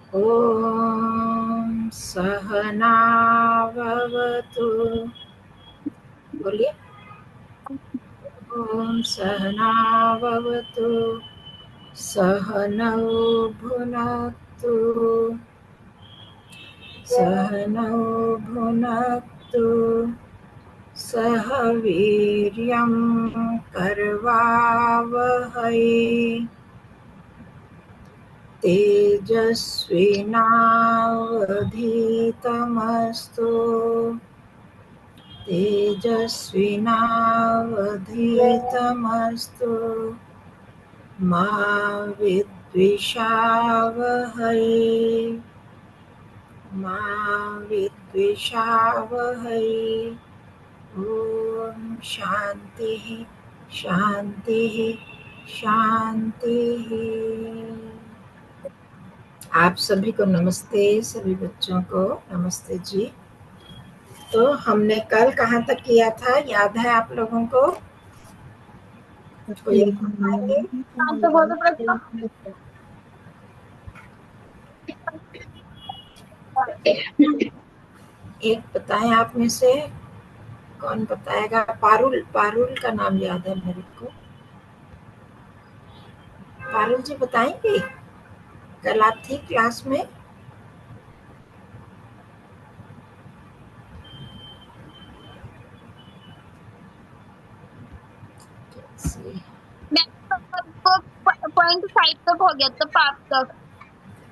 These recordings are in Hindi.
ओम सहना भवतु। बोलिए। ओम सहना भवतु सहनौ भुनक्तु सहनौ भुनक्तु सह वीर्यं करवावहै तेजस्विनावधीतमस्तु तेजस्विनावधीतमस्तु मा विद्विषावहै मा विद्विषावहै। ओम शांति शांति शांति। आप सभी को नमस्ते, सभी बच्चों को नमस्ते जी। तो हमने कल कहाँ तक किया था, याद है आप लोगों को? कोई एक बताएंगे? एक बताएं आप में से, कौन बताएगा? पारुल, पारुल का नाम याद है मेरे को। पारुल जी बताएंगे? कल आप थी क्लास में? पॉइंट 5 तक हो गया था, 5 तक।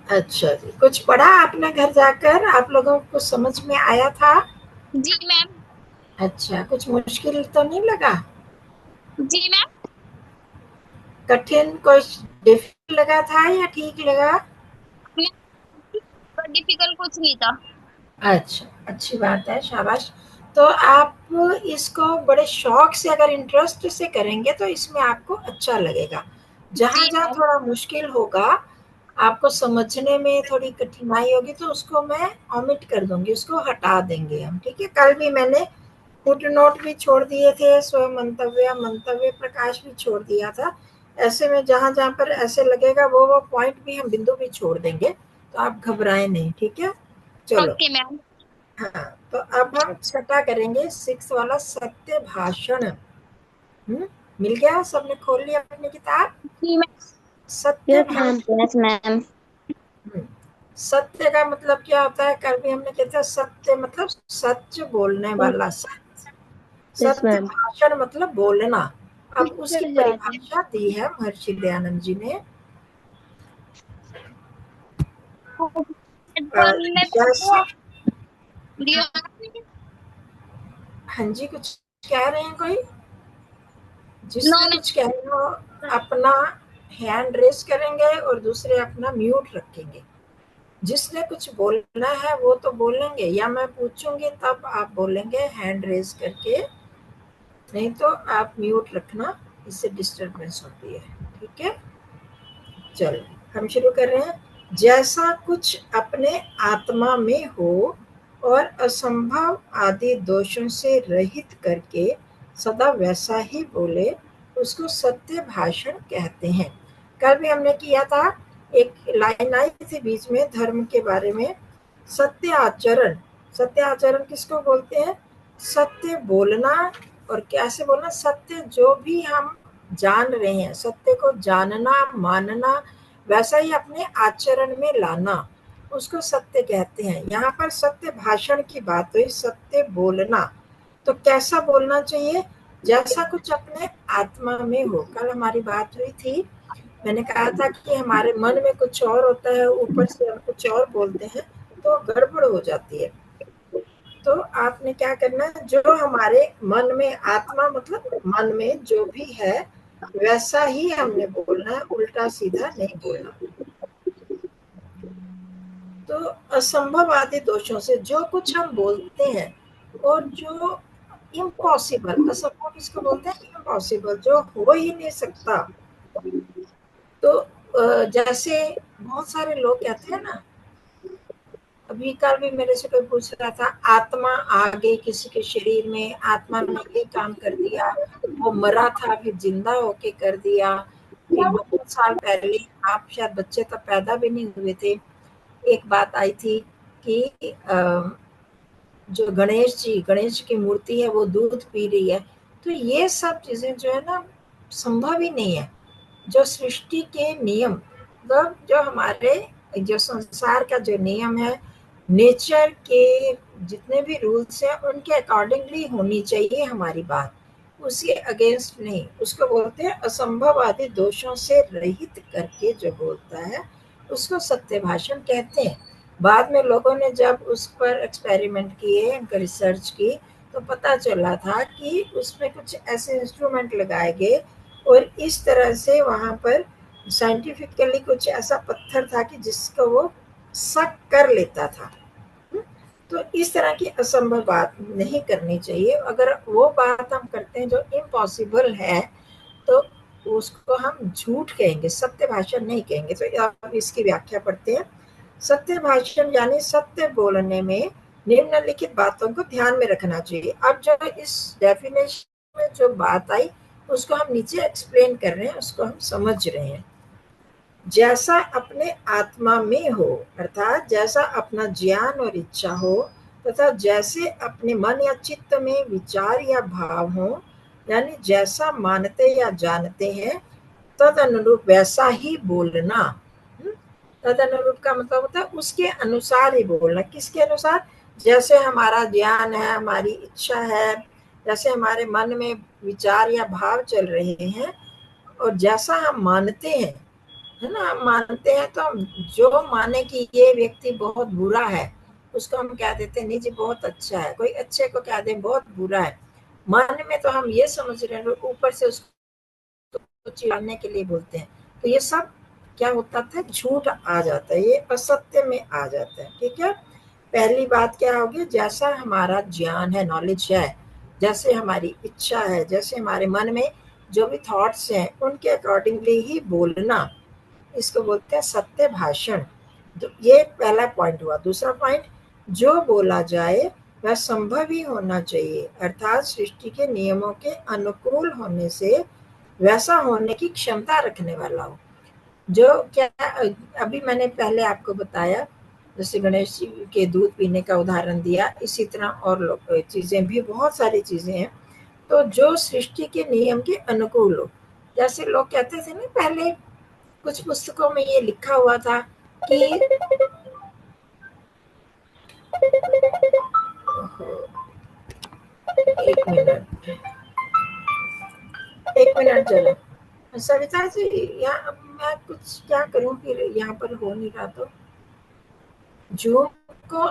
अच्छा जी, कुछ पढ़ा आपने घर जाकर? आप लोगों को समझ में आया था? जी मैम। अच्छा, कुछ मुश्किल तो नहीं लगा? जी मैम। कठिन, कुछ डिफिकल्ट लगा था या ठीक लगा? डिफिकल्ट कुछ नहीं था। अच्छा, अच्छी बात है, शाबाश। तो आप इसको बड़े शौक से, अगर इंटरेस्ट से करेंगे तो इसमें आपको अच्छा लगेगा। जहाँ जी जहाँ मैम। थोड़ा मुश्किल होगा, आपको समझने में थोड़ी कठिनाई होगी, तो उसको मैं ओमिट कर दूंगी, उसको हटा देंगे हम, ठीक है? कल भी मैंने फुट नोट भी छोड़ दिए थे, स्व मंतव्य, मंतव्य प्रकाश भी छोड़ दिया था। ऐसे में जहाँ जहाँ पर ऐसे लगेगा वो पॉइंट भी हम, बिंदु भी छोड़ देंगे, तो आप घबराएं नहीं, ठीक है? चलो। Okay ma'am. हाँ, तो अब हम छठा करेंगे, 6 वाला, सत्य भाषण। मिल गया? सबने खोल लिया अपनी किताब? जी मैम। सत्य मैम। भाषण। Yes ma'am. सत्य का मतलब क्या होता है? कल भी हमने कहता है सत्य मतलब सच बोलने वाला, सत्य। यस सत्य मैम। भाषण मतलब बोलना। अब उसकी परिभाषा दी है महर्षि दयानंद जी ने। जैसा, हाँ जी, कुछ कह रहे हैं कोई? नो जिसने मैम। कुछ कहना हो अपना हैंड रेस करेंगे और दूसरे अपना म्यूट रखेंगे। जिसने कुछ बोलना है वो तो बोलेंगे, या मैं पूछूंगी तब आप बोलेंगे हैंड रेस करके, नहीं तो आप म्यूट रखना, इससे डिस्टरबेंस होती है, ठीक है? चलो, हम शुरू कर रहे हैं। जैसा कुछ अपने आत्मा में हो और असंभव आदि दोषों से रहित करके सदा वैसा ही बोले, उसको सत्य भाषण कहते हैं। कल भी हमने किया था, एक लाइन आई थी बीच में धर्म के बारे में, सत्य आचरण। सत्य आचरण किसको बोलते हैं? सत्य बोलना। और कैसे बोलना? सत्य जो भी हम जान रहे हैं, सत्य को जानना, मानना, वैसा ही अपने आचरण में लाना, उसको सत्य कहते हैं। यहाँ पर सत्य भाषण की बात हुई, सत्य बोलना। तो कैसा बोलना चाहिए? जैसा कुछ अपने आत्मा में हो। कल हमारी बात हुई थी, मैंने कहा था कि हमारे मन में कुछ और होता है, ऊपर से हम कुछ और बोलते हैं, तो गड़बड़ हो जाती है। तो आपने क्या करना है, जो हमारे मन में, आत्मा मतलब मन में जो भी है वैसा ही हमने बोलना है, उल्टा सीधा नहीं बोलना। तो असंभव आदि दोषों से जो कुछ हम बोलते हैं, और जो इम्पॉसिबल, असंभव किसको बोलते हैं? इम्पॉसिबल, जो हो ही नहीं सकता। तो जैसे बहुत सारे लोग कहते हैं ना, अभी कल भी मेरे से कोई पूछ रहा था, आत्मा आ गई किसी के शरीर में, आत्मा ने ये काम कर दिया, वो मरा था फिर जिंदा होके कर दिया, फिर बहुत साल पहले, आप शायद बच्चे तब पैदा भी नहीं हुए थे, एक बात आई थी कि जो गणेश जी की मूर्ति है वो दूध पी रही है, तो ये सब चीजें जो है ना संभव ही नहीं है। जो सृष्टि के नियम, मतलब जो हमारे जो संसार का जो नियम है, नेचर के जितने भी रूल्स हैं उनके अकॉर्डिंगली होनी चाहिए हमारी बात, उसके अगेंस्ट नहीं। उसको बोलते हैं असंभव आदि दोषों से रहित करके जो बोलता है उसको सत्य भाषण कहते हैं। बाद में लोगों ने जब उस पर एक्सपेरिमेंट किए, रिसर्च की, तो पता चला था कि उसमें कुछ ऐसे इंस्ट्रूमेंट लगाए गए और इस तरह से वहां पर साइंटिफिकली कुछ ऐसा पत्थर था कि जिसको वो सक कर लेता था। तो इस तरह की असंभव बात नहीं करनी चाहिए। अगर वो बात हम करते हैं जो इम्पॉसिबल है तो उसको हम झूठ कहेंगे, सत्य भाषण नहीं कहेंगे। तो अब इसकी व्याख्या पढ़ते हैं। सत्य भाषण यानी सत्य बोलने में निम्नलिखित बातों को ध्यान में रखना चाहिए। अब जो इस डेफिनेशन में जो बात आई उसको हम नीचे एक्सप्लेन कर रहे हैं, उसको हम समझ रहे हैं। जैसा अपने आत्मा में हो, अर्थात जैसा अपना ज्ञान और इच्छा हो, तथा जैसे अपने मन या चित्त में विचार या भाव हो, यानी जैसा मानते या जानते हैं तद अनुरूप वैसा ही बोलना। तद अनुरूप का मतलब होता है उसके अनुसार ही बोलना। किसके अनुसार? जैसे हमारा ज्ञान है, हमारी इच्छा है, जैसे हमारे मन में विचार या भाव चल रहे हैं, और जैसा हम मानते हैं, है ना, हम मानते हैं तो हम जो माने कि ये व्यक्ति बहुत बुरा है उसको हम कह देते हैं नहीं जी बहुत अच्छा है। कोई अच्छे को कह दें बहुत बुरा है। मन में तो हम ये समझ रहे हैं, ऊपर से उसको चिढ़ाने के लिए बोलते हैं। तो ये सब क्या होता था? झूठ आ जाता है, ये असत्य में आ जाता है। ठीक है। पहली बात क्या होगी? जैसा हमारा ज्ञान है, नॉलेज है, जैसे हमारी इच्छा है, जैसे हमारे मन में जो भी थॉट्स हैं उनके अकॉर्डिंगली ही बोलना, इसको बोलते हैं सत्य भाषण। तो ये पहला पॉइंट हुआ। दूसरा पॉइंट, जो बोला जाए वह संभव ही होना चाहिए, अर्थात सृष्टि के नियमों के अनुकूल होने से वैसा होने की क्षमता रखने वाला हो। जो क्या अभी मैंने पहले आपको बताया, जैसे गणेश जी के दूध पीने का उदाहरण दिया, इसी तरह और चीजें भी, बहुत सारी चीजें हैं। तो जो सृष्टि के नियम के अनुकूल हो, जैसे लोग कहते थे ना पहले, कुछ पुस्तकों में ये लिखा हुआ था कि एक मिनट, एक मिनट जरा सविता जी, यहाँ मैं कुछ क्या करूं, फिर यहाँ पर हो नहीं रहा। तो जूम को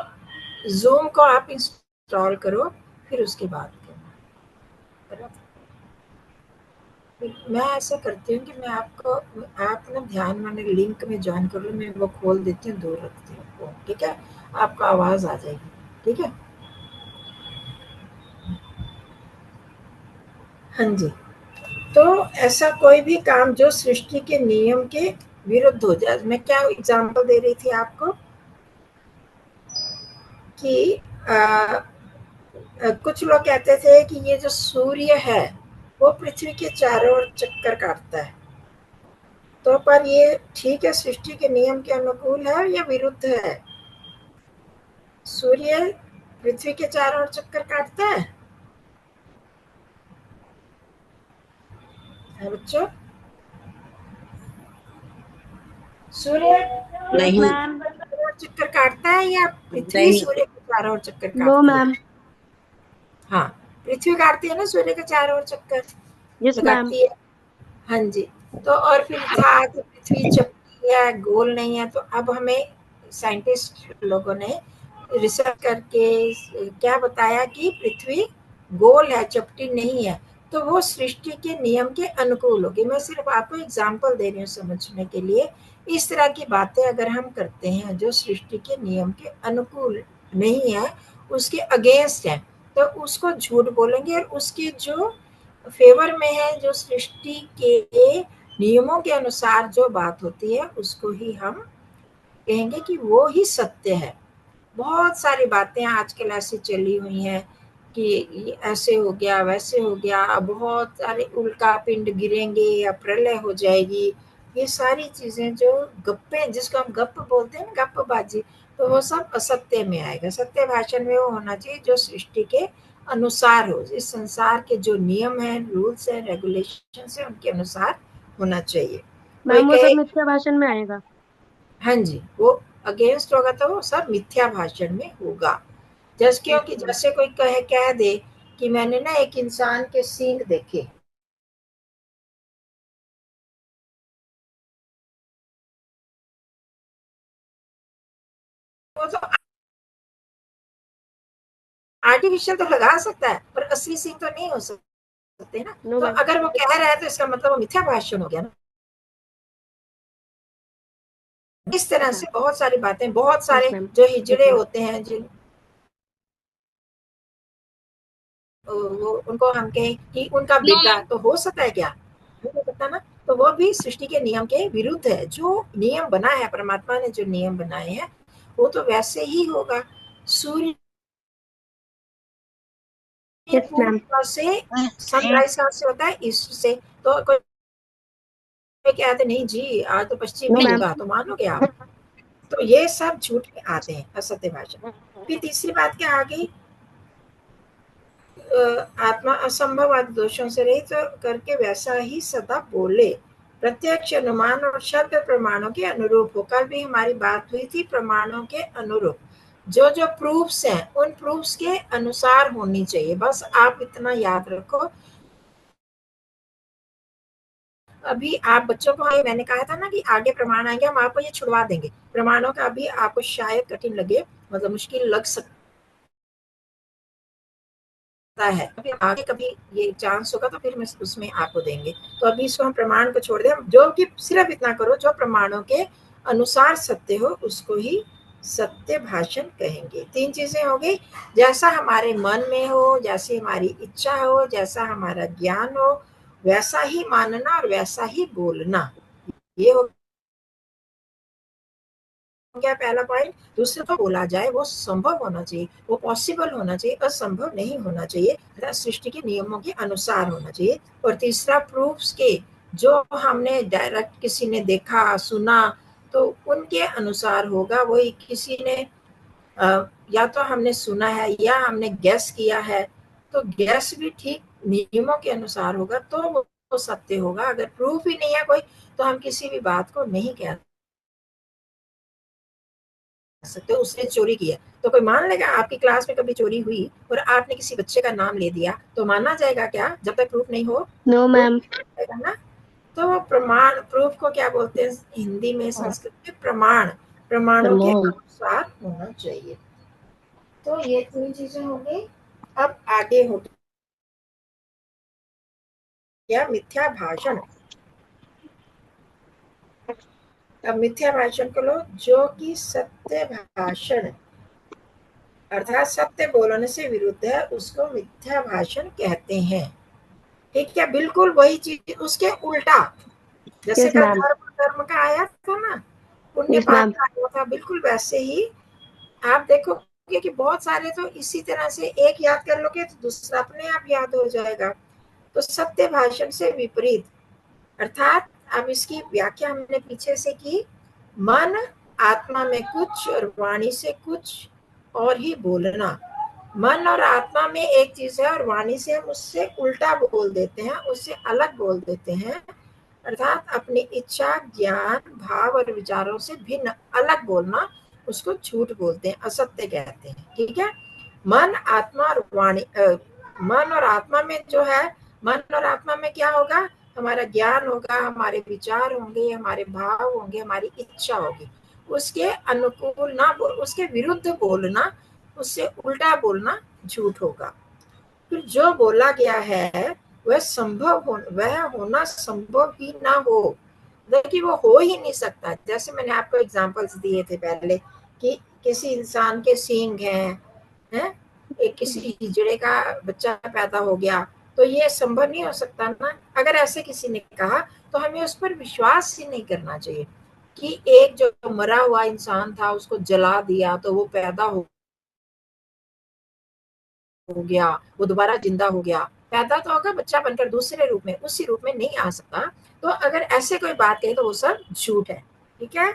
जूम को आप इंस्टॉल करो, फिर उसके बाद करना। मैं ऐसा करती हूँ कि मैं आपको, आप ना ध्यान माने लिंक में ज्वाइन कर लो, मैं वो खोल देती हूँ, दूर रखती हूँ वो, ठीक है। आपको आवाज आ जाएगी, ठीक है। हाँ जी। तो ऐसा कोई भी काम जो सृष्टि के नियम के विरुद्ध हो जाए, मैं क्या एग्जांपल दे रही थी आपको कि कुछ लोग कहते थे कि ये जो सूर्य है वो पृथ्वी के चारों ओर चक्कर काटता है। तो पर ये ठीक है, सृष्टि के नियम के अनुकूल है या विरुद्ध है? सूर्य पृथ्वी के चारों ओर चक्कर काटता है बच्चों? सूर्य यस नहीं मैम। चक्कर काटता है या पृथ्वी नहीं सूर्य के चारों ओर चक्कर नो काटती है? मैम। हाँ, पृथ्वी काटती है ना सूर्य के चारों ओर चक्कर, यस मैम। लगाती है। हाँ जी। तो और फिर था कि पृथ्वी चपटी है, गोल नहीं है। तो अब हमें साइंटिस्ट लोगों ने रिसर्च करके क्या बताया कि पृथ्वी गोल है, चपटी नहीं है। तो वो सृष्टि के नियम के अनुकूल होगी। मैं सिर्फ आपको एग्जांपल दे रही हूँ समझने के लिए। इस तरह की बातें अगर हम करते हैं जो सृष्टि के नियम के अनुकूल नहीं है, उसके अगेंस्ट है, तो उसको झूठ बोलेंगे। और उसके जो फेवर में है, जो सृष्टि के नियमों के अनुसार जो बात होती है, उसको ही हम कहेंगे कि वो ही सत्य है। बहुत सारी बातें आजकल ऐसी चली हुई हैं कि ऐसे हो गया, वैसे हो गया, बहुत सारे उल्का पिंड गिरेंगे या प्रलय हो जाएगी, ये सारी चीजें जो गप्पे, जिसको हम गप बोलते हैं, गप्पबाजी, तो वो सब असत्य में आएगा। सत्य भाषण में वो होना चाहिए जो सृष्टि के अनुसार हो, इस संसार के जो नियम है, रूल्स है, रेगुलेशन है, उनके अनुसार होना चाहिए। कोई मैम वो कहे, सब मिथ्या भाषण में आएगा। हाँ जी, वो अगेंस्ट होगा तो वो सब मिथ्या भाषण में होगा। जैसे क्योंकि जैसे कोई कह दे कि मैंने ना एक इंसान के सींग देखे, वो तो आर्टिफिशियल तो लगा सकता है, पर असली सींग तो नहीं हो सकते ना। नो तो मैम। अगर वो कह रहा है तो इसका मतलब वो मिथ्या भाषण हो गया ना। इस तरह अच्छा। से बहुत सारी बातें, बहुत यस सारे मैम। जो यस हिजड़े मैम। होते हैं, जिन वो उनको हम कहें कि उनका नो बेटा, मैम। तो हो सकता है क्या? नहीं हो सकता ना। तो वो भी सृष्टि के नियम के विरुद्ध है। जो नियम बना है, परमात्मा ने जो नियम बनाए हैं, वो तो वैसे ही होगा। सूर्य यस मैम। पूर्णिमा से, सनराइज कहाँ से होता है? ईस्ट से। तो कोई कहते नहीं जी आज तो पश्चिम नो में मैम। होगा, तो मानोगे आप? तो ये सब झूठ में आते हैं, असत्य भाषण। फिर तीसरी बात क्या आ गई? आत्मा असंभव आदि दोषों से रहित करके वैसा ही सदा बोले, प्रत्यक्ष अनुमान और शब्द प्रमाणों के अनुरूप हो। कल भी हमारी बात हुई थी प्रमाणों के अनुरूप। जो जो प्रूफ्स हैं उन प्रूफ्स के अनुसार होनी चाहिए। बस आप इतना याद रखो। अभी आप बच्चों को, मैंने कहा था ना कि आगे प्रमाण आएंगे, हम आपको ये छुड़वा देंगे प्रमाणों का। अभी आपको शायद कठिन लगे, मतलब मुश्किल लग सकता है, आगे कभी ये चांस होगा तो फिर मैं उसमें आपको देंगे। तो अभी इसको हम प्रमाण को छोड़ दें, जो कि सिर्फ इतना करो जो प्रमाणों के अनुसार सत्य हो उसको ही सत्य भाषण कहेंगे। तीन चीजें हो गई, जैसा हमारे मन में हो, जैसी हमारी इच्छा हो, जैसा हमारा ज्ञान हो, वैसा ही मानना और वैसा ही बोलना। ये हो गया पहला पॉइंट। दूसरा, तो बोला जाए वो संभव होना चाहिए, वो पॉसिबल होना चाहिए, असंभव नहीं होना चाहिए, सृष्टि के नियमों के अनुसार होना चाहिए। और तीसरा, प्रूफ्स के, जो हमने डायरेक्ट किसी ने देखा सुना तो उनके अनुसार होगा। वही किसी ने या तो हमने सुना है या हमने गैस किया है, तो गैस भी ठीक नियमों के अनुसार होगा तो वो सत्य होगा। अगर प्रूफ ही नहीं है कोई, तो हम किसी भी बात को नहीं कह सकते उसने चोरी किया। तो कोई मान लेगा आपकी क्लास में कभी चोरी हुई और आपने किसी बच्चे का नाम ले दिया, तो मानना जाएगा क्या जब तक प्रूफ नहीं हो? No ma'am. जाएगा ना। तो प्रमाण, प्रूफ को क्या बोलते हैं हिंदी में, संस्कृत में? प्रमाण। प्रमाणों के अनुसार होना चाहिए। तो ये तीन चीजें हो गई। अब आगे हो गया मिथ्या भाषण। अब मिथ्या भाषण को लो, जो कि सत्य भाषण अर्थात सत्य बोलने से विरुद्ध है, उसको मिथ्या भाषण कहते हैं। ठीक है, बिल्कुल वही चीज उसके उल्टा। जैसे यस कल मैम। धर्म का आया था ना, पुण्य यस पाप मैम। का आया था, बिल्कुल वैसे ही आप देखोगे कि बहुत सारे तो इसी तरह से एक याद कर लोगे तो दूसरा अपने आप याद हो जाएगा। तो सत्य भाषण से विपरीत अर्थात, अब इसकी व्याख्या हमने पीछे से की, मन आत्मा में कुछ और वाणी से कुछ और ही बोलना। मन और आत्मा में एक चीज है और वाणी से हम उससे उल्टा बोल देते हैं, उससे अलग बोल देते हैं। अर्थात अपनी इच्छा, ज्ञान, भाव और विचारों से भिन्न अलग बोलना, उसको झूठ बोलते हैं, असत्य कहते हैं। ठीक है। मन आत्मा और वाणी, मन और आत्मा में जो है, मन और आत्मा में क्या होगा? हमारा ज्ञान होगा, हमारे विचार होंगे, हमारे भाव होंगे, हमारी इच्छा होगी। उसके अनुकूल ना बोल, उसके विरुद्ध बोलना, उससे उल्टा बोलना झूठ होगा। फिर जो बोला गया है वह होना संभव ही ना हो, देखिए वो हो ही नहीं सकता। जैसे मैंने आपको एग्जांपल्स दिए थे पहले कि किसी इंसान के सींग हैं, एक किसी हिजड़े का बच्चा पैदा हो गया, तो ये संभव नहीं हो सकता ना। अगर ऐसे किसी ने कहा तो हमें उस पर विश्वास ही नहीं करना चाहिए कि एक जो मरा हुआ इंसान था उसको जला दिया तो वो पैदा हो गया, वो दोबारा जिंदा हो गया। पैदा तो होगा बच्चा बनकर दूसरे रूप में, उसी रूप में नहीं आ सकता। तो अगर ऐसे कोई बात कहे तो वो सब झूठ है, ठीक है।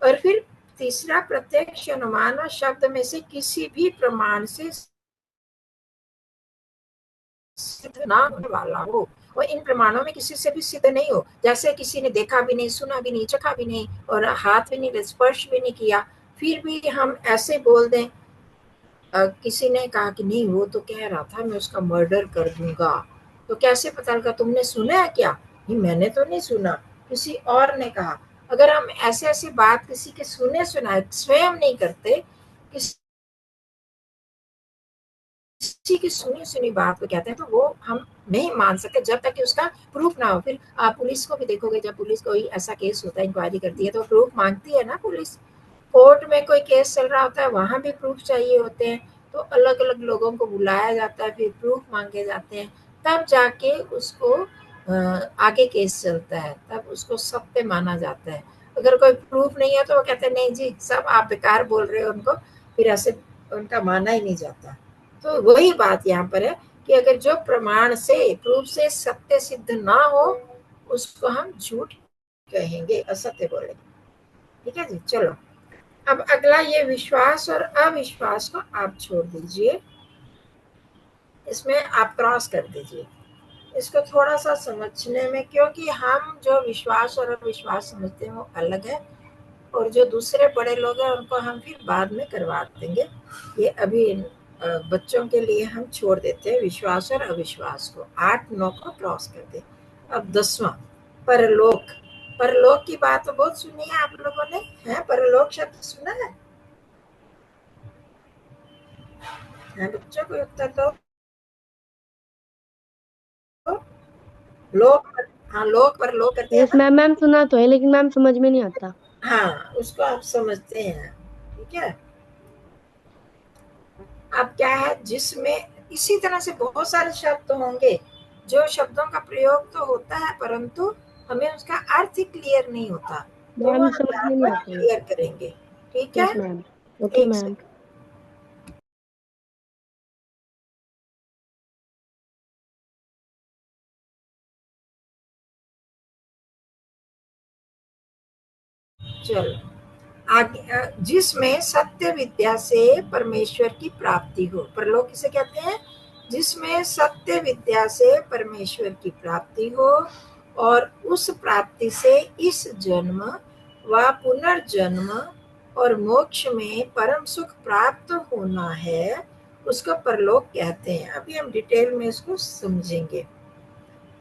और फिर तीसरा, प्रत्यक्ष अनुमान शब्द में से किसी भी प्रमाण से सिद्ध ना होने वाला हो, और इन प्रमाणों में किसी से भी सिद्ध नहीं हो, जैसे किसी ने देखा भी नहीं, सुना भी नहीं, चखा भी नहीं, और हाथ भी नहीं, स्पर्श भी नहीं किया, फिर भी हम ऐसे बोल दें। किसी ने कहा कि नहीं वो तो कह रहा था मैं उसका मर्डर कर दूंगा, तो कैसे पता लगा, तुमने सुना है क्या? नहीं मैंने तो नहीं सुना, किसी और ने कहा। अगर हम ऐसे ऐसी बात किसी के सुने सुनाए स्वयं नहीं करते, किसी की सुनी सुनी बात को कहते हैं, तो वो हम नहीं मान सकते जब तक कि उसका प्रूफ ना हो। फिर आप पुलिस को भी देखोगे, जब पुलिस कोई ऐसा केस होता है, इंक्वायरी करती है, तो प्रूफ मांगती है ना पुलिस। कोर्ट में कोई केस चल रहा होता है, वहां भी प्रूफ चाहिए होते हैं, तो अलग अलग लोगों को बुलाया जाता है, फिर प्रूफ मांगे जाते हैं, तब जाके उसको आगे केस चलता है, तब उसको सत्य माना जाता है। अगर कोई प्रूफ नहीं है तो वो कहते हैं नहीं जी सब आप बेकार बोल रहे हो उनको, फिर ऐसे उनका माना ही नहीं जाता। तो वही बात यहाँ पर है कि अगर जो प्रमाण से, प्रूफ से सत्य सिद्ध ना हो, उसको हम झूठ कहेंगे, असत्य बोलेंगे, ठीक है जी। चलो अब अगला, ये विश्वास और अविश्वास को आप छोड़ दीजिए, इसमें आप क्रॉस कर दीजिए इसको थोड़ा सा समझने में, क्योंकि हम जो विश्वास और अविश्वास समझते हैं वो अलग है, और जो दूसरे बड़े लोग हैं उनको हम फिर बाद में करवा देंगे। ये अभी बच्चों के लिए हम छोड़ देते हैं विश्वास और अविश्वास को। 8-9 को क्रॉस कर दे। अब 10वां, परलोक। परलोक की बात तो बहुत सुनी है आप लोगों ने, है परलोक शब्द सुना है? बच्चों को उत्तर दो। लोक, हाँ लोक परलोक करते हैं यस ना। मैम, मैम सुना तो है लेकिन मैम समझ में नहीं आता। हाँ उसको आप समझते हैं, ठीक है। अब क्या है, जिसमें इसी तरह से बहुत सारे शब्द होंगे, जो शब्दों का प्रयोग तो होता है परंतु हमें उसका अर्थ ही क्लियर नहीं होता, तो वो मैम हम समझ यहाँ में नहीं पर आता है। क्लियर करेंगे, ठीक है। Yes ma'am. ओके एक मैम। सेकंड। चलो आगे, जिसमें सत्य विद्या से परमेश्वर की प्राप्ति हो। परलोक किसे कहते हैं? जिसमें सत्य विद्या से परमेश्वर की प्राप्ति हो, और उस प्राप्ति से इस जन्म व पुनर्जन्म और मोक्ष में परम सुख प्राप्त होना है, उसको परलोक कहते हैं। अभी हम डिटेल में इसको समझेंगे।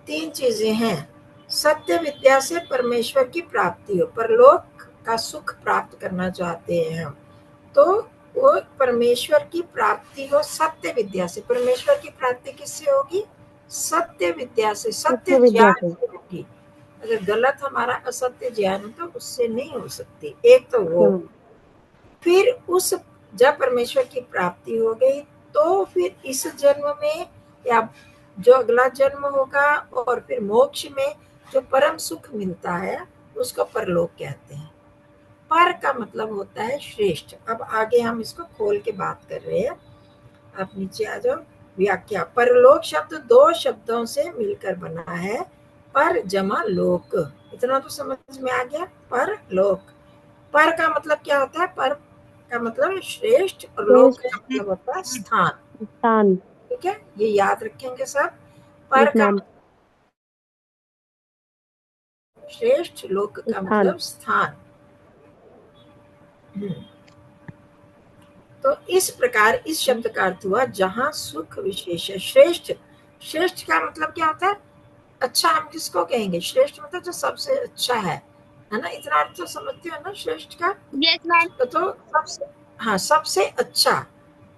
3 चीजें हैं। सत्य विद्या से परमेश्वर की प्राप्ति हो, परलोक का सुख प्राप्त करना चाहते हैं हम, तो वो परमेश्वर की प्राप्ति हो सत्य विद्या से। परमेश्वर की प्राप्ति किससे होगी? सत्य विद्या से, सत्य सत्य विद्या ज्ञान से। से होगी। अगर गलत हमारा असत्य ज्ञान तो उससे नहीं हो सकती, एक तो वो। फिर उस, जब परमेश्वर की प्राप्ति हो गई तो फिर इस जन्म में या जो अगला जन्म होगा, और फिर मोक्ष में जो परम सुख मिलता है उसको परलोक कहते हैं। पर का मतलब होता है श्रेष्ठ। अब आगे हम इसको खोल के बात कर रहे हैं, आप नीचे आ जाओ। व्याख्या, परलोक शब्द 2 शब्दों से मिलकर बना है, पर जमा लोक। इतना तो समझ में आ गया। पर लोक, पर का मतलब क्या होता है? पर का मतलब श्रेष्ठ, और लोक का मतलब होता है स्थान, स्थान। ठीक है, ये याद रखेंगे सब। पर यस का मैम। मतलब श्रेष्ठ, लोक का स्थान। मतलब स्थान। तो इस प्रकार इस शब्द का अर्थ हुआ जहां सुख विशेष है। श्रेष्ठ, श्रेष्ठ का मतलब क्या होता है? अच्छा। हम किसको कहेंगे श्रेष्ठ? मतलब जो सबसे अच्छा है ना? इतना अर्थ तो समझते हो ना श्रेष्ठ का? Yes ma'am. तो सबसे, हाँ सबसे अच्छा।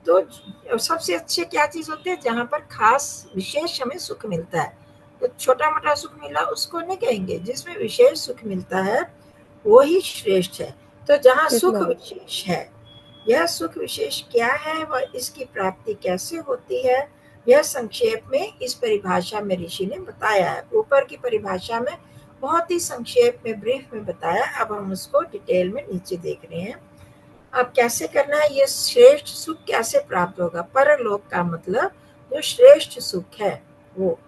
तो सबसे अच्छे क्या चीज होती है? जहां पर खास विशेष हमें सुख मिलता है। तो छोटा मोटा सुख मिला उसको नहीं कहेंगे, जिसमें विशेष सुख मिलता है वो ही श्रेष्ठ है। तो जहाँ यस सुख मैम। विशेष है, यह सुख विशेष क्या है वह इसकी प्राप्ति कैसे होती है, यह संक्षेप में इस परिभाषा में ऋषि ने बताया है। ऊपर की परिभाषा में बहुत ही संक्षेप में, ब्रीफ में बताया। अब हम उसको डिटेल में नीचे देख रहे हैं। अब कैसे करना है, ये श्रेष्ठ सुख कैसे प्राप्त होगा? परलोक का मतलब जो श्रेष्ठ सुख है, वो।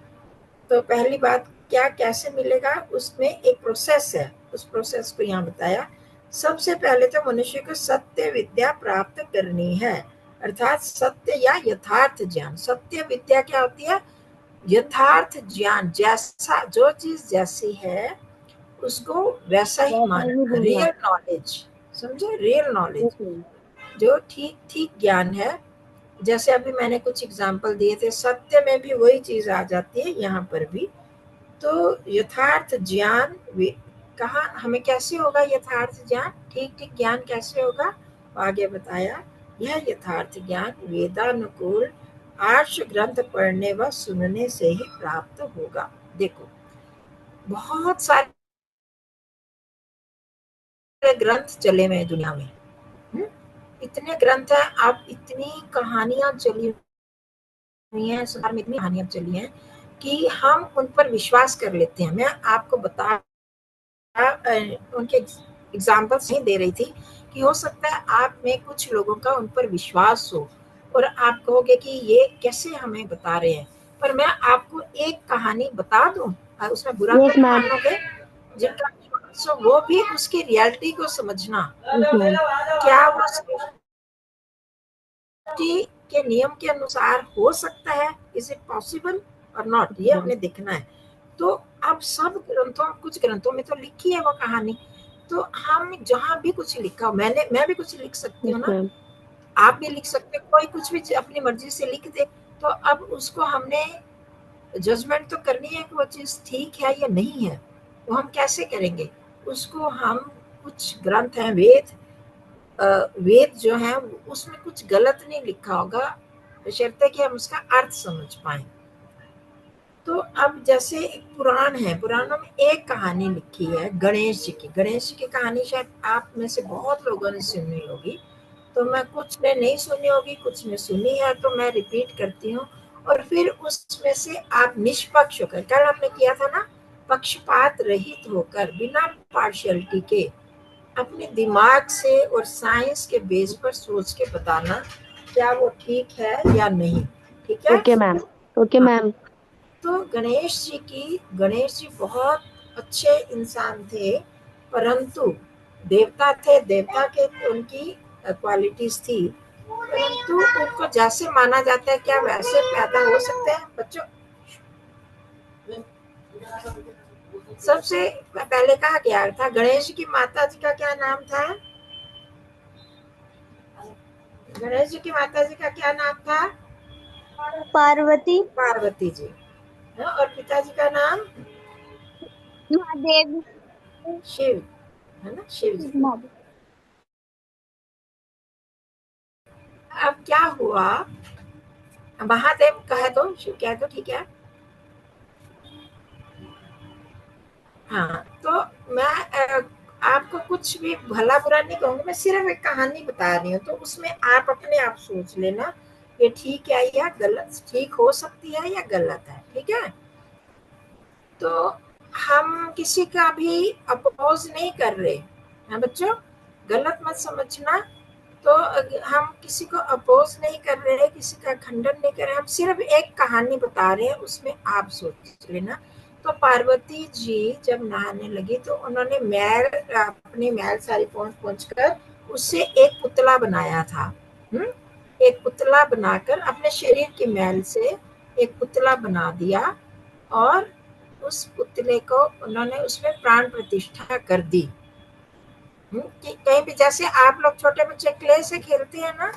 तो पहली बात क्या कैसे मिलेगा, उसमें एक प्रोसेस है, उस प्रोसेस को यहाँ बताया। सबसे पहले तो मनुष्य को सत्य विद्या प्राप्त करनी है, अर्थात सत्य या यथार्थ ज्ञान। सत्य विद्या क्या होती है? यथार्थ ज्ञान, जैसा जो चीज जैसी है उसको वैसा ही वैसा ही मानना, बोलना। रियल नॉलेज, समझे? Real knowledge yes ma'am. जो ठीक ठीक ज्ञान है। जैसे अभी मैंने कुछ एग्जाम्पल दिए थे, सत्य में भी वही चीज आ जाती है, यहाँ पर भी। तो यथार्थ ज्ञान कहाँ हमें कैसे होगा? यथार्थ ज्ञान, ठीक ठीक ज्ञान कैसे होगा? आगे बताया, यह यथार्थ ज्ञान वेदानुकूल आर्ष ग्रंथ पढ़ने व सुनने से ही प्राप्त होगा। देखो, बहुत सारे ग्रंथ चले हुए हैं दुनिया में, इतने ग्रंथ हैं, आप इतनी कहानियां चली हुई हैं, संसार में इतनी कहानियां चली हैं कि हम उन पर विश्वास कर लेते हैं। मैं आपको बता उनके एग्जाम्पल्स नहीं दे रही थी कि हो सकता है आप में कुछ लोगों का उन पर विश्वास हो और आप कहोगे कि ये कैसे हमें बता रहे हैं, पर मैं आपको एक कहानी बता दूं, उसमें बुरा यस तो मैम। मानोगे? जिनका विश्वास हो वो भी उसकी रियलिटी को समझना, यस मैम। क्या वो सृष्टि के नियम के अनुसार हो सकता है, इज इट पॉसिबल और नॉट, ये हमें देखना है। तो अब सब ग्रंथों, कुछ ग्रंथों में तो लिखी है वो कहानी, तो हम जहाँ भी कुछ लिखा, मैं भी कुछ लिख सकती यस हूँ ना, मैम। आप भी लिख सकते हैं, कोई कुछ भी अपनी मर्जी से लिख दे। तो अब उसको हमने जजमेंट तो करनी है कि वो चीज ठीक है या नहीं है। तो हम कैसे करेंगे उसको? हम, कुछ ग्रंथ हैं, वेद जो है उसमें कुछ गलत नहीं लिखा होगा, बशर्ते कि हम उसका अर्थ समझ पाए। तो अब जैसे एक पुराण है, पुराणों में एक कहानी लिखी है गणेश जी की। गणेश जी की कहानी शायद आप में से बहुत लोगों ने सुनी होगी, तो मैं कुछ ने नहीं सुनी होगी, कुछ ने सुनी है, तो मैं रिपीट करती हूँ। और फिर उसमें से आप निष्पक्ष होकर, कल हमने किया था ना, पक्षपात रहित होकर, बिना पार्शियलिटी के, अपने दिमाग से और साइंस के बेस पर सोच के बताना क्या वो ठीक है या नहीं। ठीक है? Okay ma'am. ओके हाँ। मैम। तो गणेश जी बहुत अच्छे इंसान थे, परंतु देवता थे, देवता के उनकी क्वालिटीज थी, परंतु उनको जैसे माना जाता है क्या वैसे पैदा हो सकते हैं बच्चों? सबसे पहले कहा गया था, गणेश की माता जी का क्या नाम था? गणेश जी की माता जी का क्या नाम था? पार्वती। पार्वती जी। हाँ, और पिताजी का नाम? महादेव। शिव, है ना, शिव जी। महादेव। अब क्या हुआ, महादेव कह दो, शिव कह दो, ठीक है। हाँ, तो मैं आपको कुछ भी भला बुरा नहीं कहूंगी, मैं सिर्फ एक कहानी बता रही हूँ, तो उसमें आप अपने आप सोच लेना ये ठीक है या गलत, ठीक हो सकती है या गलत है, ठीक है? तो हम किसी का भी अपोज नहीं कर रहे हैं बच्चों, गलत मत समझना। तो हम किसी को अपोज नहीं कर रहे, किसी का खंडन नहीं कर रहे, हम सिर्फ एक कहानी बता रहे हैं, उसमें आप सोच लेना। तो पार्वती जी जब नहाने लगी तो उन्होंने मैल, अपनी मैल सारी पहुंच पहुंच कर उससे एक पुतला बनाया था। एक पुतला बनाकर अपने शरीर की मैल से एक पुतला बना दिया, और उस पुतले को उन्होंने उसमें प्राण प्रतिष्ठा कर दी। कि कहीं भी जैसे आप लोग छोटे बच्चे क्ले से खेलते हैं ना,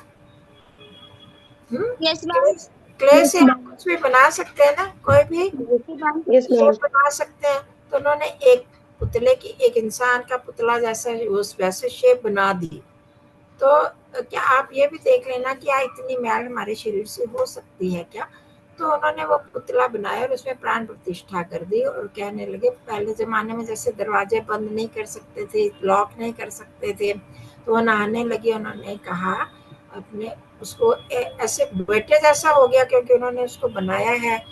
yes clay, ma'am. Clay yes से आप मैम। कुछ भी बना सकते हैं ना, कोई भी यस मैम। शेप बना सकते हैं। तो उन्होंने एक पुतले की, एक इंसान का पुतला जैसा उस वैसे शेप बना दी। तो क्या आप ये भी देख लेना क्या इतनी मैल हमारे शरीर से हो सकती है क्या? तो उन्होंने वो पुतला बनाया और उसमें प्राण प्रतिष्ठा कर दी, और कहने लगे, पहले जमाने में जैसे दरवाजे बंद नहीं कर सकते थे, लॉक नहीं कर सकते थे, तो वो नहाने लगे। उन्होंने कहा अपने, उसको ऐसे बेटे जैसा हो गया क्योंकि उन्होंने उसको बनाया है,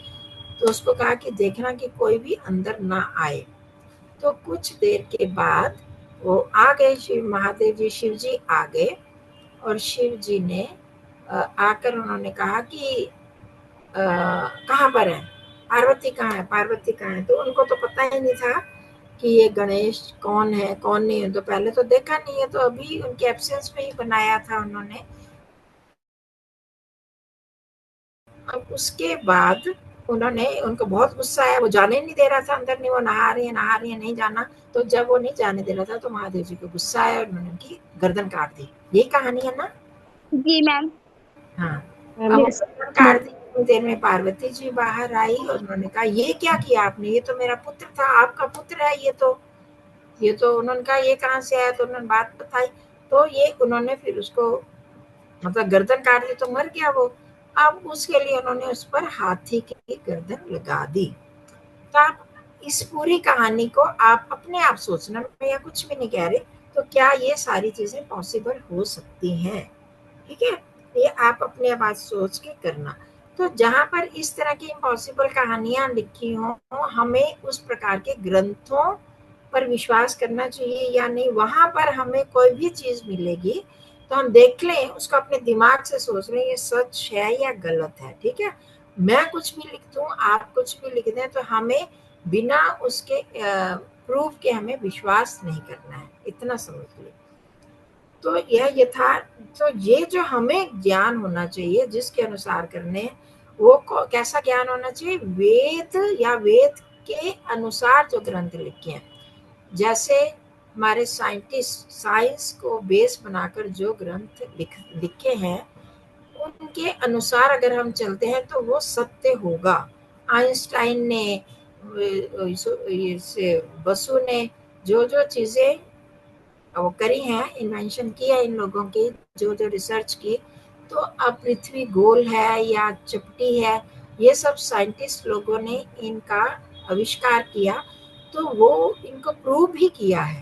तो उसको कहा कि देखना कि कोई भी अंदर ना आए। तो कुछ देर के बाद वो आ गए, शिव महादेव जी, शिव जी आ गए, और शिव जी ने आकर उन्होंने कहा कि कहाँ पर है पार्वती कहाँ है, पार्वती कहाँ है। तो उनको तो पता ही नहीं था कि ये गणेश कौन है कौन नहीं है, तो पहले तो देखा नहीं है, तो अभी उनके एब्सेंस में ही बनाया था उन्होंने। अब उसके बाद उन्होंने, उनको बहुत गुस्सा आया, वो जाने नहीं दे रहा था अंदर, नहीं वो नहा रही है नहीं जाना। तो जब वो नहीं जाने दे रहा था तो महादेव जी को गुस्सा आया और उन्होंने उनकी गर्दन काट दी। यही कहानी है ना? जी मैम। हाँ। मैम अब यस गर्दन काट दी, थोड़ी देर में पार्वती जी बाहर आई और उन्होंने कहा ये क्या किया आपने, ये तो मेरा पुत्र था, आपका पुत्र है ये तो उन्होंने कहा ये कहाँ से आया, तो उन्होंने बात बताई। तो ये उन्होंने फिर उसको मतलब गर्दन काट दी तो मर गया वो। अब उसके लिए उन्होंने उस पर हाथी की गर्दन लगा दी। तो आप इस पूरी कहानी को आप अपने आप सोचना, मैं यहाँ कुछ भी नहीं कह रही, तो क्या ये सारी चीजें पॉसिबल हो सकती हैं? ठीक है, ये आप अपने बात सोच के करना। तो जहां पर इस तरह की इम्पॉसिबल कहानियां लिखी हो, हमें उस प्रकार के ग्रंथों पर विश्वास करना चाहिए या नहीं। वहां पर हमें कोई भी चीज मिलेगी तो हम देख लें, उसको अपने दिमाग से सोच लें ये सच है या गलत है। ठीक है, मैं कुछ भी लिख दूं, आप कुछ भी लिख दें, तो हमें बिना उसके प्रूफ के हमें विश्वास नहीं करना है, इतना समझ लें। तो यह यथार्थ, तो ये जो हमें ज्ञान होना चाहिए जिसके अनुसार करने, वो कैसा ज्ञान होना चाहिए? वेद या वेद के अनुसार जो ग्रंथ लिखे हैं, जैसे हमारे साइंटिस्ट साइंस को बेस बनाकर जो ग्रंथ लिखे हैं, उनके अनुसार अगर हम चलते हैं तो वो सत्य होगा। आइंस्टाइन ने, बसु ने जो जो चीजें वो करी हैं, इन्वेंशन की है इन लोगों की, जो जो रिसर्च की, तो अब पृथ्वी गोल है या चपटी है, ये सब साइंटिस्ट लोगों ने इनका आविष्कार किया, तो वो इनको प्रूव भी किया है।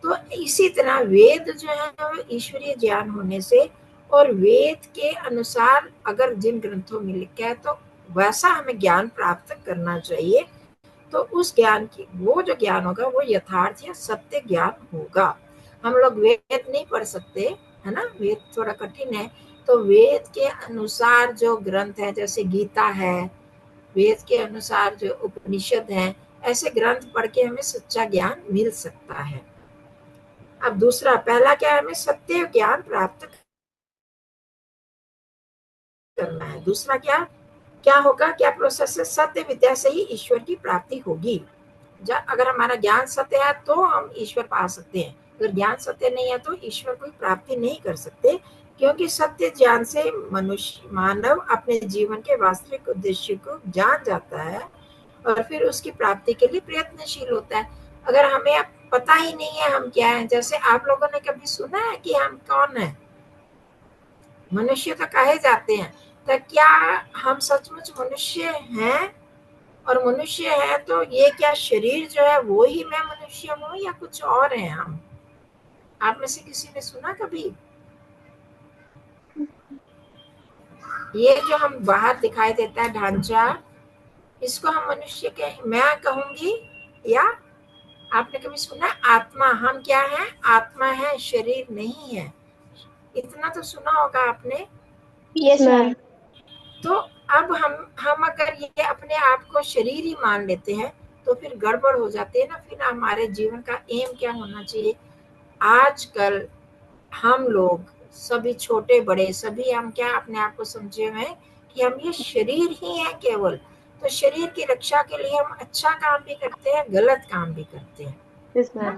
तो इसी तरह वेद जो है वो ईश्वरीय ज्ञान होने से, और वेद के अनुसार अगर जिन ग्रंथों में लिखा है तो वैसा हमें ज्ञान प्राप्त करना चाहिए। तो उस ज्ञान की, वो जो ज्ञान होगा वो यथार्थ या सत्य ज्ञान होगा। हम लोग वेद नहीं पढ़ सकते है ना, वेद थोड़ा कठिन है, तो वेद के अनुसार जो ग्रंथ है, जैसे गीता है, वेद के अनुसार जो उपनिषद है, ऐसे ग्रंथ पढ़ के हमें सच्चा ज्ञान मिल सकता है। अब दूसरा, पहला क्या है, हमें सत्य ज्ञान प्राप्त करना है। दूसरा क्या क्या होगा, क्या प्रोसेस है? सत्य विद्या से ही ईश्वर की प्राप्ति होगी। अगर हमारा ज्ञान सत्य है तो हम ईश्वर पा सकते हैं, अगर ज्ञान सत्य नहीं है तो ईश्वर की प्राप्ति नहीं कर सकते, क्योंकि सत्य ज्ञान से मनुष्य मानव अपने जीवन के वास्तविक उद्देश्य को जान जाता है और फिर उसकी प्राप्ति के लिए प्रयत्नशील होता है। अगर हमें अब पता ही नहीं है हम क्या है, जैसे आप लोगों ने कभी सुना है कि हम कौन है? मनुष्य तो कहे जाते हैं, तो क्या हम सचमुच मनुष्य हैं? और मनुष्य है तो ये क्या शरीर जो है वो ही मैं मनुष्य हूँ या कुछ और है हम? आप में से किसी ने सुना कभी? ये जो हम बाहर दिखाई देता है ढांचा, इसको हम मनुष्य के, मैं कहूंगी, या आपने कभी सुना आत्मा? हम क्या है? आत्मा है, शरीर नहीं है। इतना तो सुना होगा आपने। Yes ma'am. तो अब हम अगर ये अपने आप को शरीर ही मान लेते हैं तो फिर गड़बड़ हो जाती है ना। फिर हमारे जीवन का एम क्या होना चाहिए? आजकल हम लोग सभी, छोटे बड़े सभी, हम क्या अपने आप को समझे हुए हैं कि हम ये शरीर ही है केवल। तो शरीर की रक्षा के लिए हम अच्छा काम भी करते हैं, गलत काम भी करते हैं। Yes ma'am.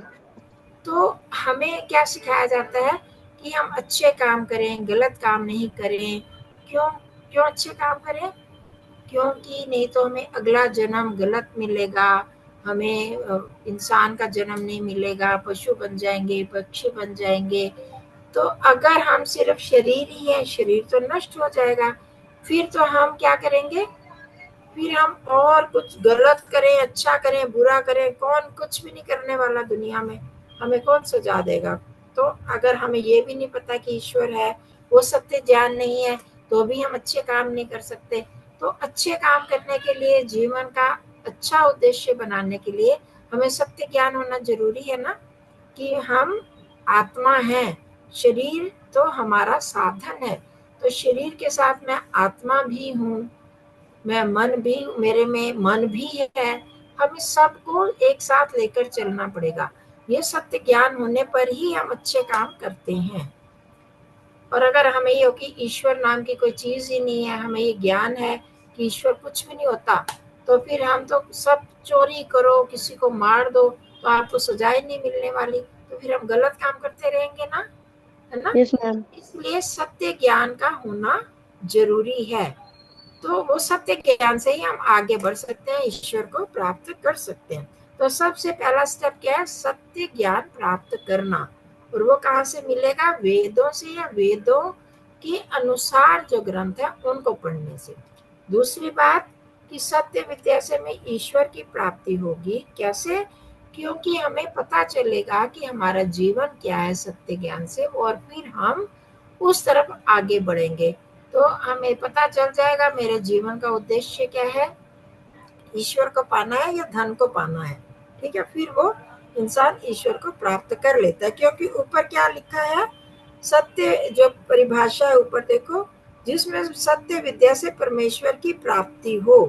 तो हमें क्या सिखाया जाता है कि हम अच्छे काम करें, गलत काम नहीं करें। क्यों? क्यों अच्छे काम करें? क्योंकि नहीं तो हमें अगला जन्म गलत मिलेगा, हमें इंसान का जन्म नहीं मिलेगा, पशु बन जाएंगे, पक्षी बन जाएंगे। तो अगर हम सिर्फ शरीर ही है, शरीर तो नष्ट हो जाएगा, फिर तो हम क्या करेंगे? फिर हम और कुछ गलत करें, अच्छा करें, बुरा करें, कौन कुछ भी नहीं करने वाला दुनिया में, हमें कौन सजा देगा? तो अगर हमें ये भी नहीं पता कि ईश्वर है, वो सत्य ज्ञान नहीं है, तो भी हम अच्छे काम नहीं कर सकते। तो अच्छे काम करने के लिए, जीवन का अच्छा उद्देश्य बनाने के लिए हमें सत्य ज्ञान होना जरूरी है ना, कि हम आत्मा हैं, शरीर तो हमारा साधन है, तो शरीर के साथ मैं आत्मा भी हूँ। मैं मन भी, मेरे में मन भी है, हमें सबको एक साथ लेकर चलना पड़ेगा। ये सत्य ज्ञान होने पर ही हम अच्छे काम करते हैं। और अगर हमें ये हो कि ईश्वर नाम की कोई चीज ही नहीं है, हमें ये ज्ञान है कि ईश्वर कुछ भी नहीं होता, तो फिर हम तो सब चोरी करो, किसी को मार दो, तो आपको सजा ही नहीं मिलने वाली, तो फिर हम गलत काम करते रहेंगे ना, है ना। Yes, ma'am. इसलिए सत्य ज्ञान का होना जरूरी है। तो वो सत्य ज्ञान से ही हम आगे बढ़ सकते हैं, ईश्वर को प्राप्त कर सकते हैं। तो सबसे पहला स्टेप क्या है? सत्य ज्ञान प्राप्त करना। और वो कहाँ से मिलेगा? वेदों से, या वेदों के अनुसार जो ग्रंथ है उनको पढ़ने से। दूसरी बात कि सत्य विद्या से में ईश्वर की प्राप्ति होगी। कैसे? क्योंकि हमें पता चलेगा कि हमारा जीवन क्या है सत्य ज्ञान से, और फिर हम उस तरफ आगे बढ़ेंगे। तो हमें पता चल जाएगा मेरे जीवन का उद्देश्य क्या है, ईश्वर को पाना है या धन को पाना है। ठीक है, फिर वो इंसान ईश्वर को प्राप्त कर लेता है। क्योंकि ऊपर क्या लिखा है, सत्य जो परिभाषा है ऊपर देखो, जिसमें सत्य विद्या से परमेश्वर की प्राप्ति हो।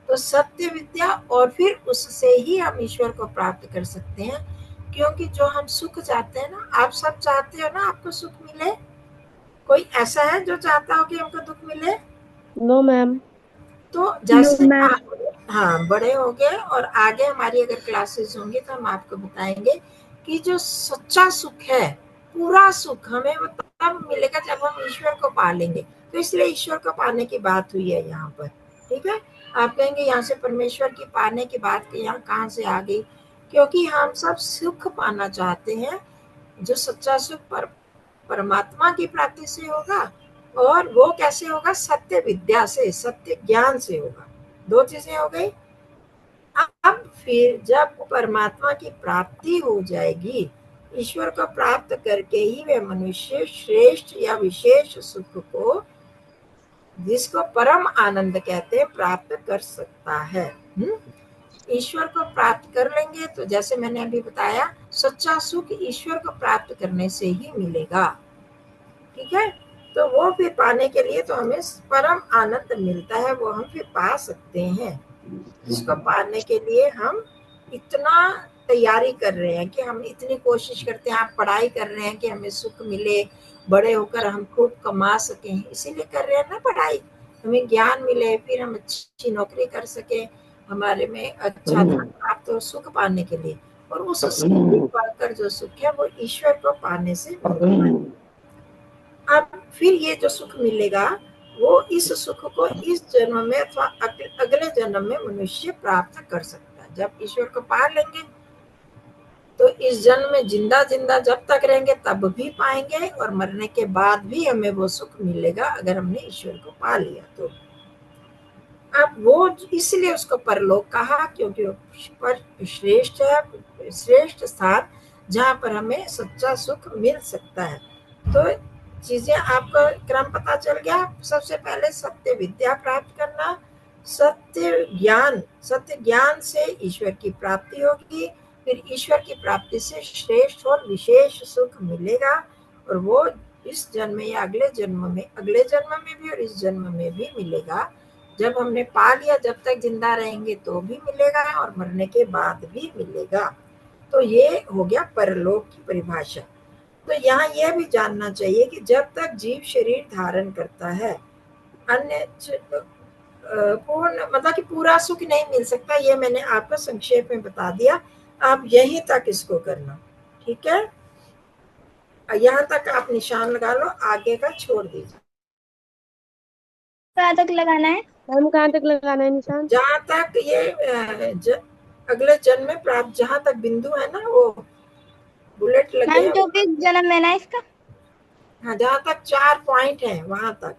तो सत्य विद्या और फिर उससे ही हम ईश्वर को प्राप्त कर सकते हैं। क्योंकि जो हम सुख चाहते हैं ना, आप सब चाहते हो ना आपको सुख मिले? कोई ऐसा है जो चाहता हो कि हमको दुख मिले? No, ma'am. तो जैसे हाँ बड़े हो गए और आगे हमारी अगर क्लासेस होंगी तो हम आपको बताएंगे कि जो सच्चा सुख है, पूरा सुख हमें वो तब मिलेगा जब हम ईश्वर को पा लेंगे। तो इसलिए ईश्वर को पाने की बात हुई है यहाँ पर। ठीक है, आप कहेंगे यहाँ से परमेश्वर की पाने की बात यहाँ कहाँ से आ गई? क्योंकि हम सब सुख पाना चाहते हैं। जो सच्चा सुख परमात्मा की प्राप्ति से होगा, और वो कैसे होगा? सत्य विद्या से, सत्य ज्ञान से होगा। दो चीजें हो गई। अब फिर जब परमात्मा की प्राप्ति हो जाएगी, ईश्वर को प्राप्त करके ही वह मनुष्य श्रेष्ठ या विशेष सुख को, जिसको परम आनंद कहते हैं, प्राप्त कर सकता है। ईश्वर को प्राप्त कर लेंगे तो जैसे मैंने अभी बताया, सच्चा सुख ईश्वर को प्राप्त करने से ही मिलेगा। ठीक है, तो वो फिर पाने के लिए तो हमें परम आनंद मिलता है, वो हम फिर पा सकते हैं। इसको पाने के लिए हम इतना तैयारी कर रहे हैं कि हम इतनी कोशिश करते हैं, आप पढ़ाई कर रहे हैं कि हमें सुख मिले, बड़े होकर हम खूब कमा सकें, इसीलिए कर रहे हैं ना पढ़ाई, हमें ज्ञान मिले, फिर हम अच्छी नौकरी कर सके, हमारे में अच्छा धन प्राप्त हो, सुख पाने के लिए। और उस सुख पाकर जो सुख है वो ईश्वर को पाने से मिलता है। अब फिर ये जो सुख मिलेगा, वो इस सुख को इस जन्म में अथवा अगले जन्म में मनुष्य प्राप्त कर सकता है। जब ईश्वर को पा लेंगे तो इस जन्म में जिंदा जिंदा जब तक रहेंगे तब भी पाएंगे, और मरने के बाद भी हमें वो सुख मिलेगा अगर हमने ईश्वर को पा लिया तो। अब वो इसलिए उसको परलोक कहा, क्योंकि वो पर श्रेष्ठ है, श्रेष्ठ स्थान जहाँ पर हमें सच्चा सुख मिल सकता है। तो चीजें आपको क्रम पता चल गया। सबसे पहले सत्य विद्या प्राप्त करना, सत्य ज्ञान से ईश्वर की प्राप्ति होगी, फिर ईश्वर की प्राप्ति से श्रेष्ठ और विशेष सुख मिलेगा, और वो इस जन्म में या अगले जन्म में भी और इस जन्म में भी मिलेगा। जब हमने पा लिया, जब तक जिंदा रहेंगे तो भी मिलेगा और मरने के बाद भी मिलेगा। तो ये हो गया परलोक की परिभाषा। तो यहाँ यह भी जानना चाहिए कि जब तक जीव शरीर धारण करता है, अन्य पूर्ण मतलब कि पूरा सुख नहीं मिल सकता। ये मैंने आपको संक्षेप में बता दिया, आप यहीं तक इसको करना। ठीक है, यहाँ तक आप निशान लगा लो, आगे का छोड़ दीजिए। कहाँ तक लगाना है? हम कहाँ तक लगाना है निशान? जहाँ तक ये अगले जन्म में प्राप्त, जहाँ तक बिंदु है ना वो बुलेट लगे मैम हैं, जो कि जन्म है ना इसका? हाँ जहाँ तक 4 पॉइंट है वहां तक।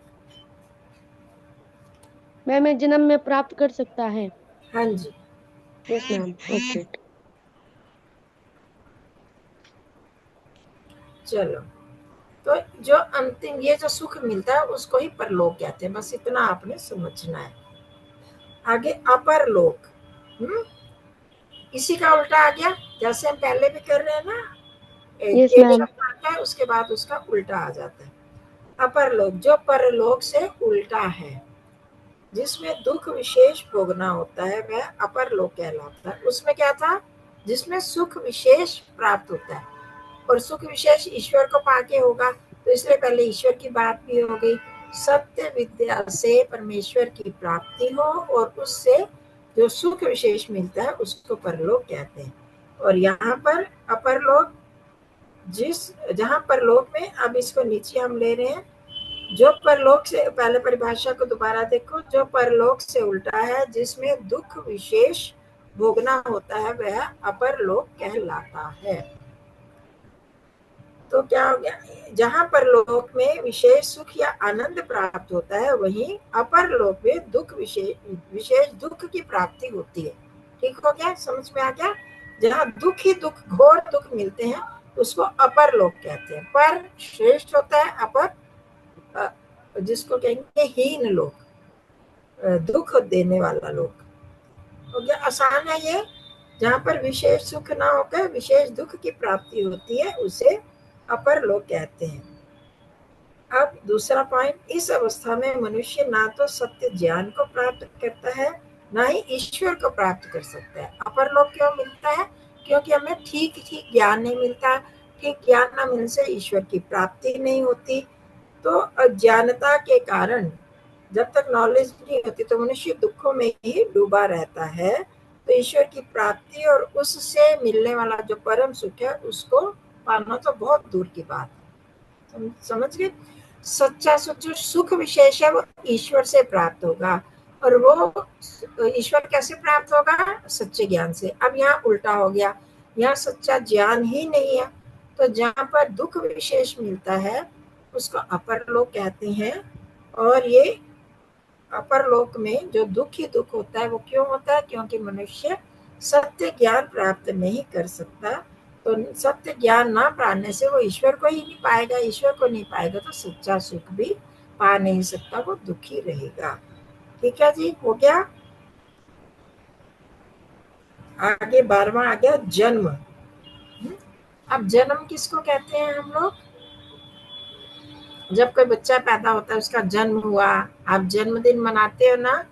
मैं जन्म में प्राप्त कर सकता है। हाँ जी, यस मैम, ओके। चलो। तो जो अंतिम ये जो सुख मिलता है उसको ही परलोक कहते हैं, बस इतना आपने समझना है। आगे अपर लोक, इसी का उल्टा आ गया, जैसे हम पहले भी कर रहे हैं ना, यस एक मैम। शब्द आता है उसके बाद उसका उल्टा आ जाता है। अपर लोक जो परलोक से उल्टा है। जिसमें दुख विशेष भोगना होता है वह अपर लोक कहलाता है। उसमें क्या था, जिसमें सुख विशेष प्राप्त होता है, और सुख विशेष ईश्वर को पाके होगा, तो इसलिए पहले ईश्वर की बात भी हो गई। सत्य विद्या से परमेश्वर की प्राप्ति हो और उससे जो सुख विशेष मिलता है उसको परलोक कहते हैं। और यहाँ पर अपरलोक, जहाँ परलोक में, अब इसको नीचे हम ले रहे हैं, जो परलोक से, पहले परिभाषा को दोबारा देखो, जो परलोक से उल्टा है जिसमें दुख विशेष भोगना होता है वह अपरलोक कहलाता है। तो क्या हो गया, जहाँ परलोक में विशेष सुख या आनंद प्राप्त होता है वहीं अपरलोक में दुख विशेष दुख की प्राप्ति होती है। ठीक हो गया, समझ में आ गया। जहाँ दुख ही दुख, घोर दुख मिलते हैं उसको अपरलोक कहते हैं। पर श्रेष्ठ होता है अपर, जिसको कहेंगे हीन लोक, दुख देने वाला लोक हो गया। आसान है ये। जहाँ पर विशेष सुख ना होकर विशेष दुख की प्राप्ति होती है उसे अपर लोक कहते हैं। अब दूसरा पॉइंट, इस अवस्था में मनुष्य ना तो सत्य ज्ञान को प्राप्त करता है ना ही ईश्वर को प्राप्त कर सकता है। अपर लोक क्यों मिलता है, क्योंकि हमें ठीक ठीक ज्ञान नहीं मिलता। ठीक ज्ञान न मिलने से ईश्वर की प्राप्ति नहीं होती। तो अज्ञानता के कारण जब तक नॉलेज नहीं होती तो मनुष्य दुखों में ही डूबा रहता है। तो ईश्वर की प्राप्ति और उससे मिलने वाला जो परम सुख है उसको पाना तो बहुत दूर की बात है। समझ गए। सच्चा सुख, जो सुख विशेष है वो ईश्वर से प्राप्त होगा, और वो ईश्वर कैसे प्राप्त होगा, सच्चे ज्ञान से। अब यहाँ उल्टा हो गया, यहाँ सच्चा ज्ञान ही नहीं है, तो जहाँ पर दुख विशेष मिलता है उसको अपर लोक कहते हैं। और ये अपर लोक में जो दुख ही दुख होता है वो क्यों होता है, क्योंकि मनुष्य सत्य ज्ञान प्राप्त नहीं कर सकता। तो सत्य ज्ञान ना पाने से वो ईश्वर को ही नहीं पाएगा, ईश्वर को नहीं पाएगा तो सच्चा सुख भी पा नहीं सकता, वो दुखी रहेगा। ठीक है जी, हो गया। आगे 12वां आ गया जन्म। अब जन्म किसको कहते हैं हम लोग, जब कोई बच्चा पैदा होता है उसका जन्म हुआ, आप जन्मदिन मनाते हो ना,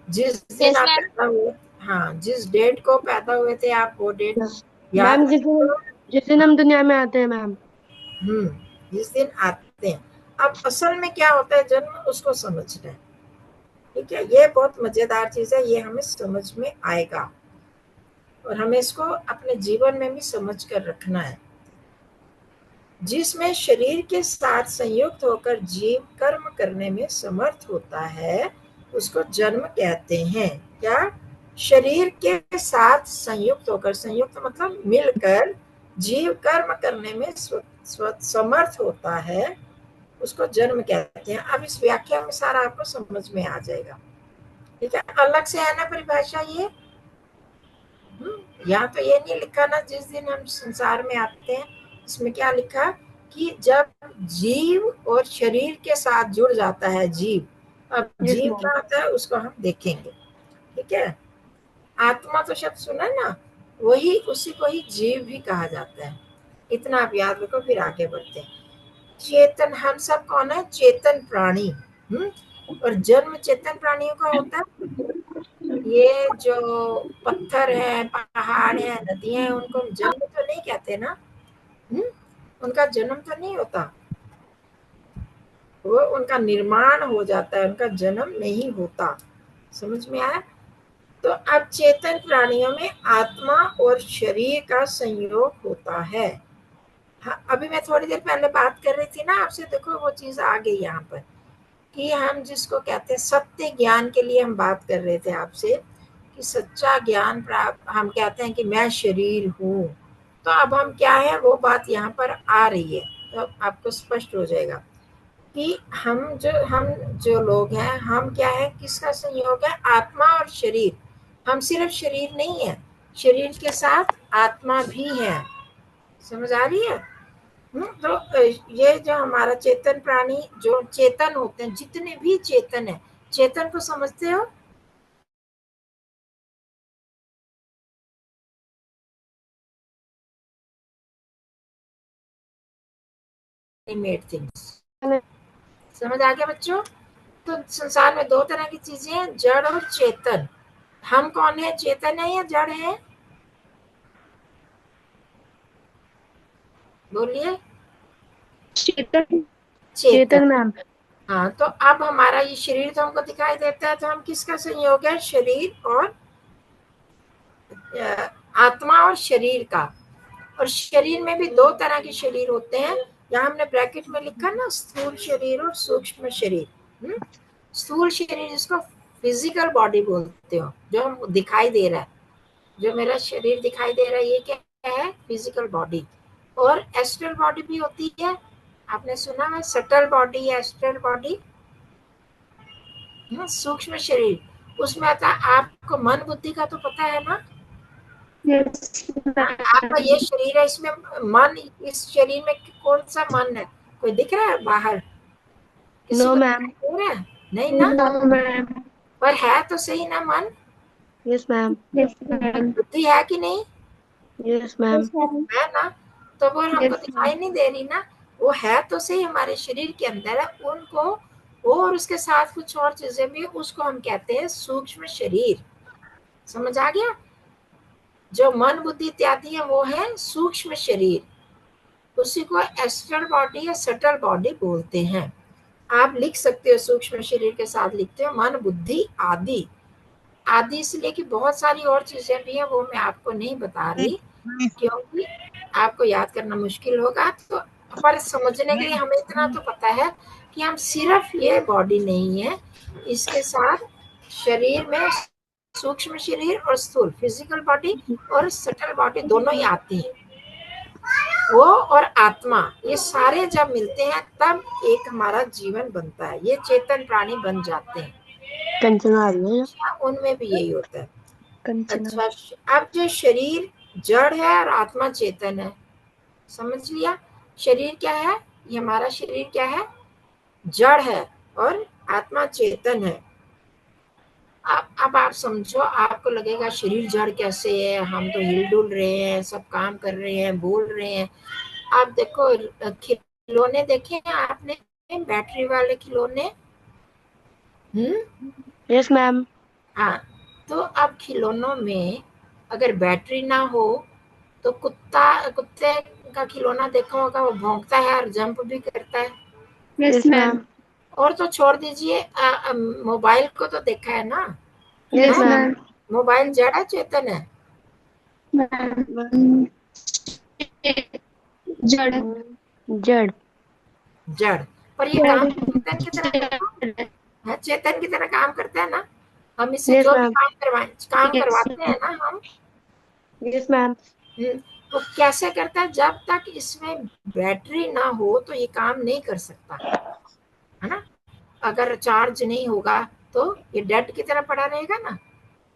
जिस दिन Yes, आप ma'am. पैदा हुए, हाँ, जिस डेट को पैदा हुए थे आप वो डेट याद मैम रखो। जिस दिन हम दुनिया में आते हैं मैम। जिस दिन आते हैं। अब असल में क्या होता है जन्म, उसको समझना है। ठीक है, ये बहुत मजेदार चीज है, ये हमें समझ में आएगा और हमें इसको अपने जीवन में भी समझ कर रखना है। जिसमें शरीर के साथ संयुक्त होकर जीव कर्म करने में समर्थ होता है उसको जन्म कहते हैं। क्या, शरीर के साथ संयुक्त होकर, संयुक्त मतलब मिलकर जीव कर्म करने में समर्थ होता है उसको जन्म कहते हैं। अब इस व्याख्या में सारा आपको समझ में आ जाएगा। ठीक है, अलग से है ना परिभाषा ये। यहाँ तो ये नहीं लिखा ना जिस दिन हम संसार में आते हैं, इसमें क्या लिखा कि जब जीव और शरीर के साथ जुड़ जाता है जीव। अब यस जीव मैम। क्या होता है उसको हम देखेंगे। ठीक है, आत्मा तो शब्द सुना ना, वही, उसी को ही जीव भी कहा जाता है। इतना आप याद रखो, फिर आगे बढ़ते हैं। चेतन, हम सब कौन है, चेतन प्राणी। और जन्म चेतन प्राणियों का होता है। ये जो पत्थर है, पहाड़ है, नदियां हैं, उनको जन्म तो नहीं कहते ना। उनका जन्म तो नहीं होता, वो उनका निर्माण हो जाता है, उनका जन्म नहीं होता। समझ में आया। तो अब चेतन प्राणियों में आत्मा और शरीर का संयोग होता है। हाँ, अभी मैं थोड़ी देर पहले बात कर रही थी ना आपसे, देखो वो चीज आ गई यहाँ पर कि हम जिसको कहते हैं सत्य ज्ञान के लिए हम बात कर रहे थे आपसे कि सच्चा ज्ञान प्राप्त, हम कहते हैं कि मैं शरीर हूँ। तो अब हम क्या है वो बात यहाँ पर आ रही है, तो आपको स्पष्ट हो जाएगा कि हम जो लोग हैं, हम क्या है, किसका संयोग है, आत्मा और शरीर। हम सिर्फ शरीर नहीं है, शरीर के साथ आत्मा भी है। समझ आ रही है। तो ये जो हमारा चेतन प्राणी, जो चेतन होते हैं, जितने भी चेतन है, चेतन को समझते हो, मेड थिंग्स। समझ आ गया बच्चों। तो संसार में दो तरह की चीजें हैं, जड़ और चेतन। हम कौन है, चेतन है या जड़ है? बोलिए। चेतन चेतन। चेतन मैम। हाँ, तो अब हमारा ये शरीर तो हमको दिखाई देता है, तो हम किसका संयोग है, शरीर और आत्मा और शरीर का। और शरीर में भी दो तरह के शरीर होते हैं, यहाँ हमने ब्रैकेट में लिखा ना, स्थूल शरीर और सूक्ष्म शरीर। स्थूल शरीर जिसको फिजिकल बॉडी बोलते हो, जो हम दिखाई दे रहा है, जो मेरा शरीर दिखाई दे रहा है, ये क्या है, फिजिकल बॉडी। और एस्ट्रल बॉडी भी होती है, आपने सुना है, सटल बॉडी या एस्ट्रल बॉडी, सूक्ष्म शरीर। उसमें आता है, आपको मन बुद्धि का तो पता है ना। यस आपका ये शरीर है, इसमें मन, इस शरीर में कौन सा मन है, कोई दिख रहा है बाहर, किसी नो को मैम। दिखाई दे रहा है? नहीं ना। No ma'am. पर है तो सही ना मन, यस मैम। Yes ma'am. बुद्धि है कि नहीं, यस मैम। है ना। तो वो हमको यस दिखाई नहीं दे रही ना, वो है तो सही हमारे शरीर के अंदर है, उनको, और उसके साथ कुछ और चीजें भी, उसको हम कहते हैं सूक्ष्म शरीर। समझ आ गया? जो मन बुद्धि इत्यादि है वो है सूक्ष्म शरीर, उसी को एस्ट्रल बॉडी या सटल बॉडी बोलते हैं। आप लिख सकते हो, सूक्ष्म शरीर के साथ लिखते हो मन बुद्धि आदि। आदि इसलिए कि बहुत सारी और चीजें भी हैं, वो मैं आपको नहीं बता रही, क्योंकि आपको याद करना मुश्किल होगा। तो पर समझने के लिए हमें इतना तो पता है कि हम सिर्फ ये बॉडी नहीं है, इसके साथ शरीर में सूक्ष्म शरीर और स्थूल फिजिकल बॉडी और सटल बॉडी दोनों ही आती हैं। वो और आत्मा, ये सारे जब मिलते हैं तब एक हमारा जीवन बनता है, ये चेतन प्राणी बन जाते हैं। कंचन आ रही है। अच्छा, उनमें भी यही होता है। कंचन अच्छा, अब जो शरीर जड़ है और आत्मा चेतन है, समझ लिया। शरीर क्या है, ये हमारा शरीर क्या है, जड़ है, और आत्मा चेतन है। अब आप समझो, आपको लगेगा शरीर जड़ कैसे है, हम तो हिल डुल रहे हैं, सब काम कर रहे हैं, बोल रहे हैं। आप देखो, खिलौने देखे हैं आपने, बैटरी वाले खिलौने? Yes ma'am. हाँ, तो अब खिलौनों में अगर बैटरी ना हो तो कुत्ते का खिलौना देखा होगा, वो भौंकता है और जंप भी करता है। Yes ma'am. और तो छोड़ दीजिए, मोबाइल को तो देखा है ना। यस हाँ? मैम। मोबाइल जड़ है चेतन है? जड़। जड़। जड़। पर ये काम चेतन की तरह करता है, चेतन की तरह काम करता है ना। हम इससे यस जो भी मैम। काम यस करवाते हैं ना हम, यस मैम। तो कैसे करता है, जब तक इसमें बैटरी ना हो तो ये काम नहीं कर सकता, है ना। अगर चार्ज नहीं होगा तो ये डेड की तरह पड़ा रहेगा ना।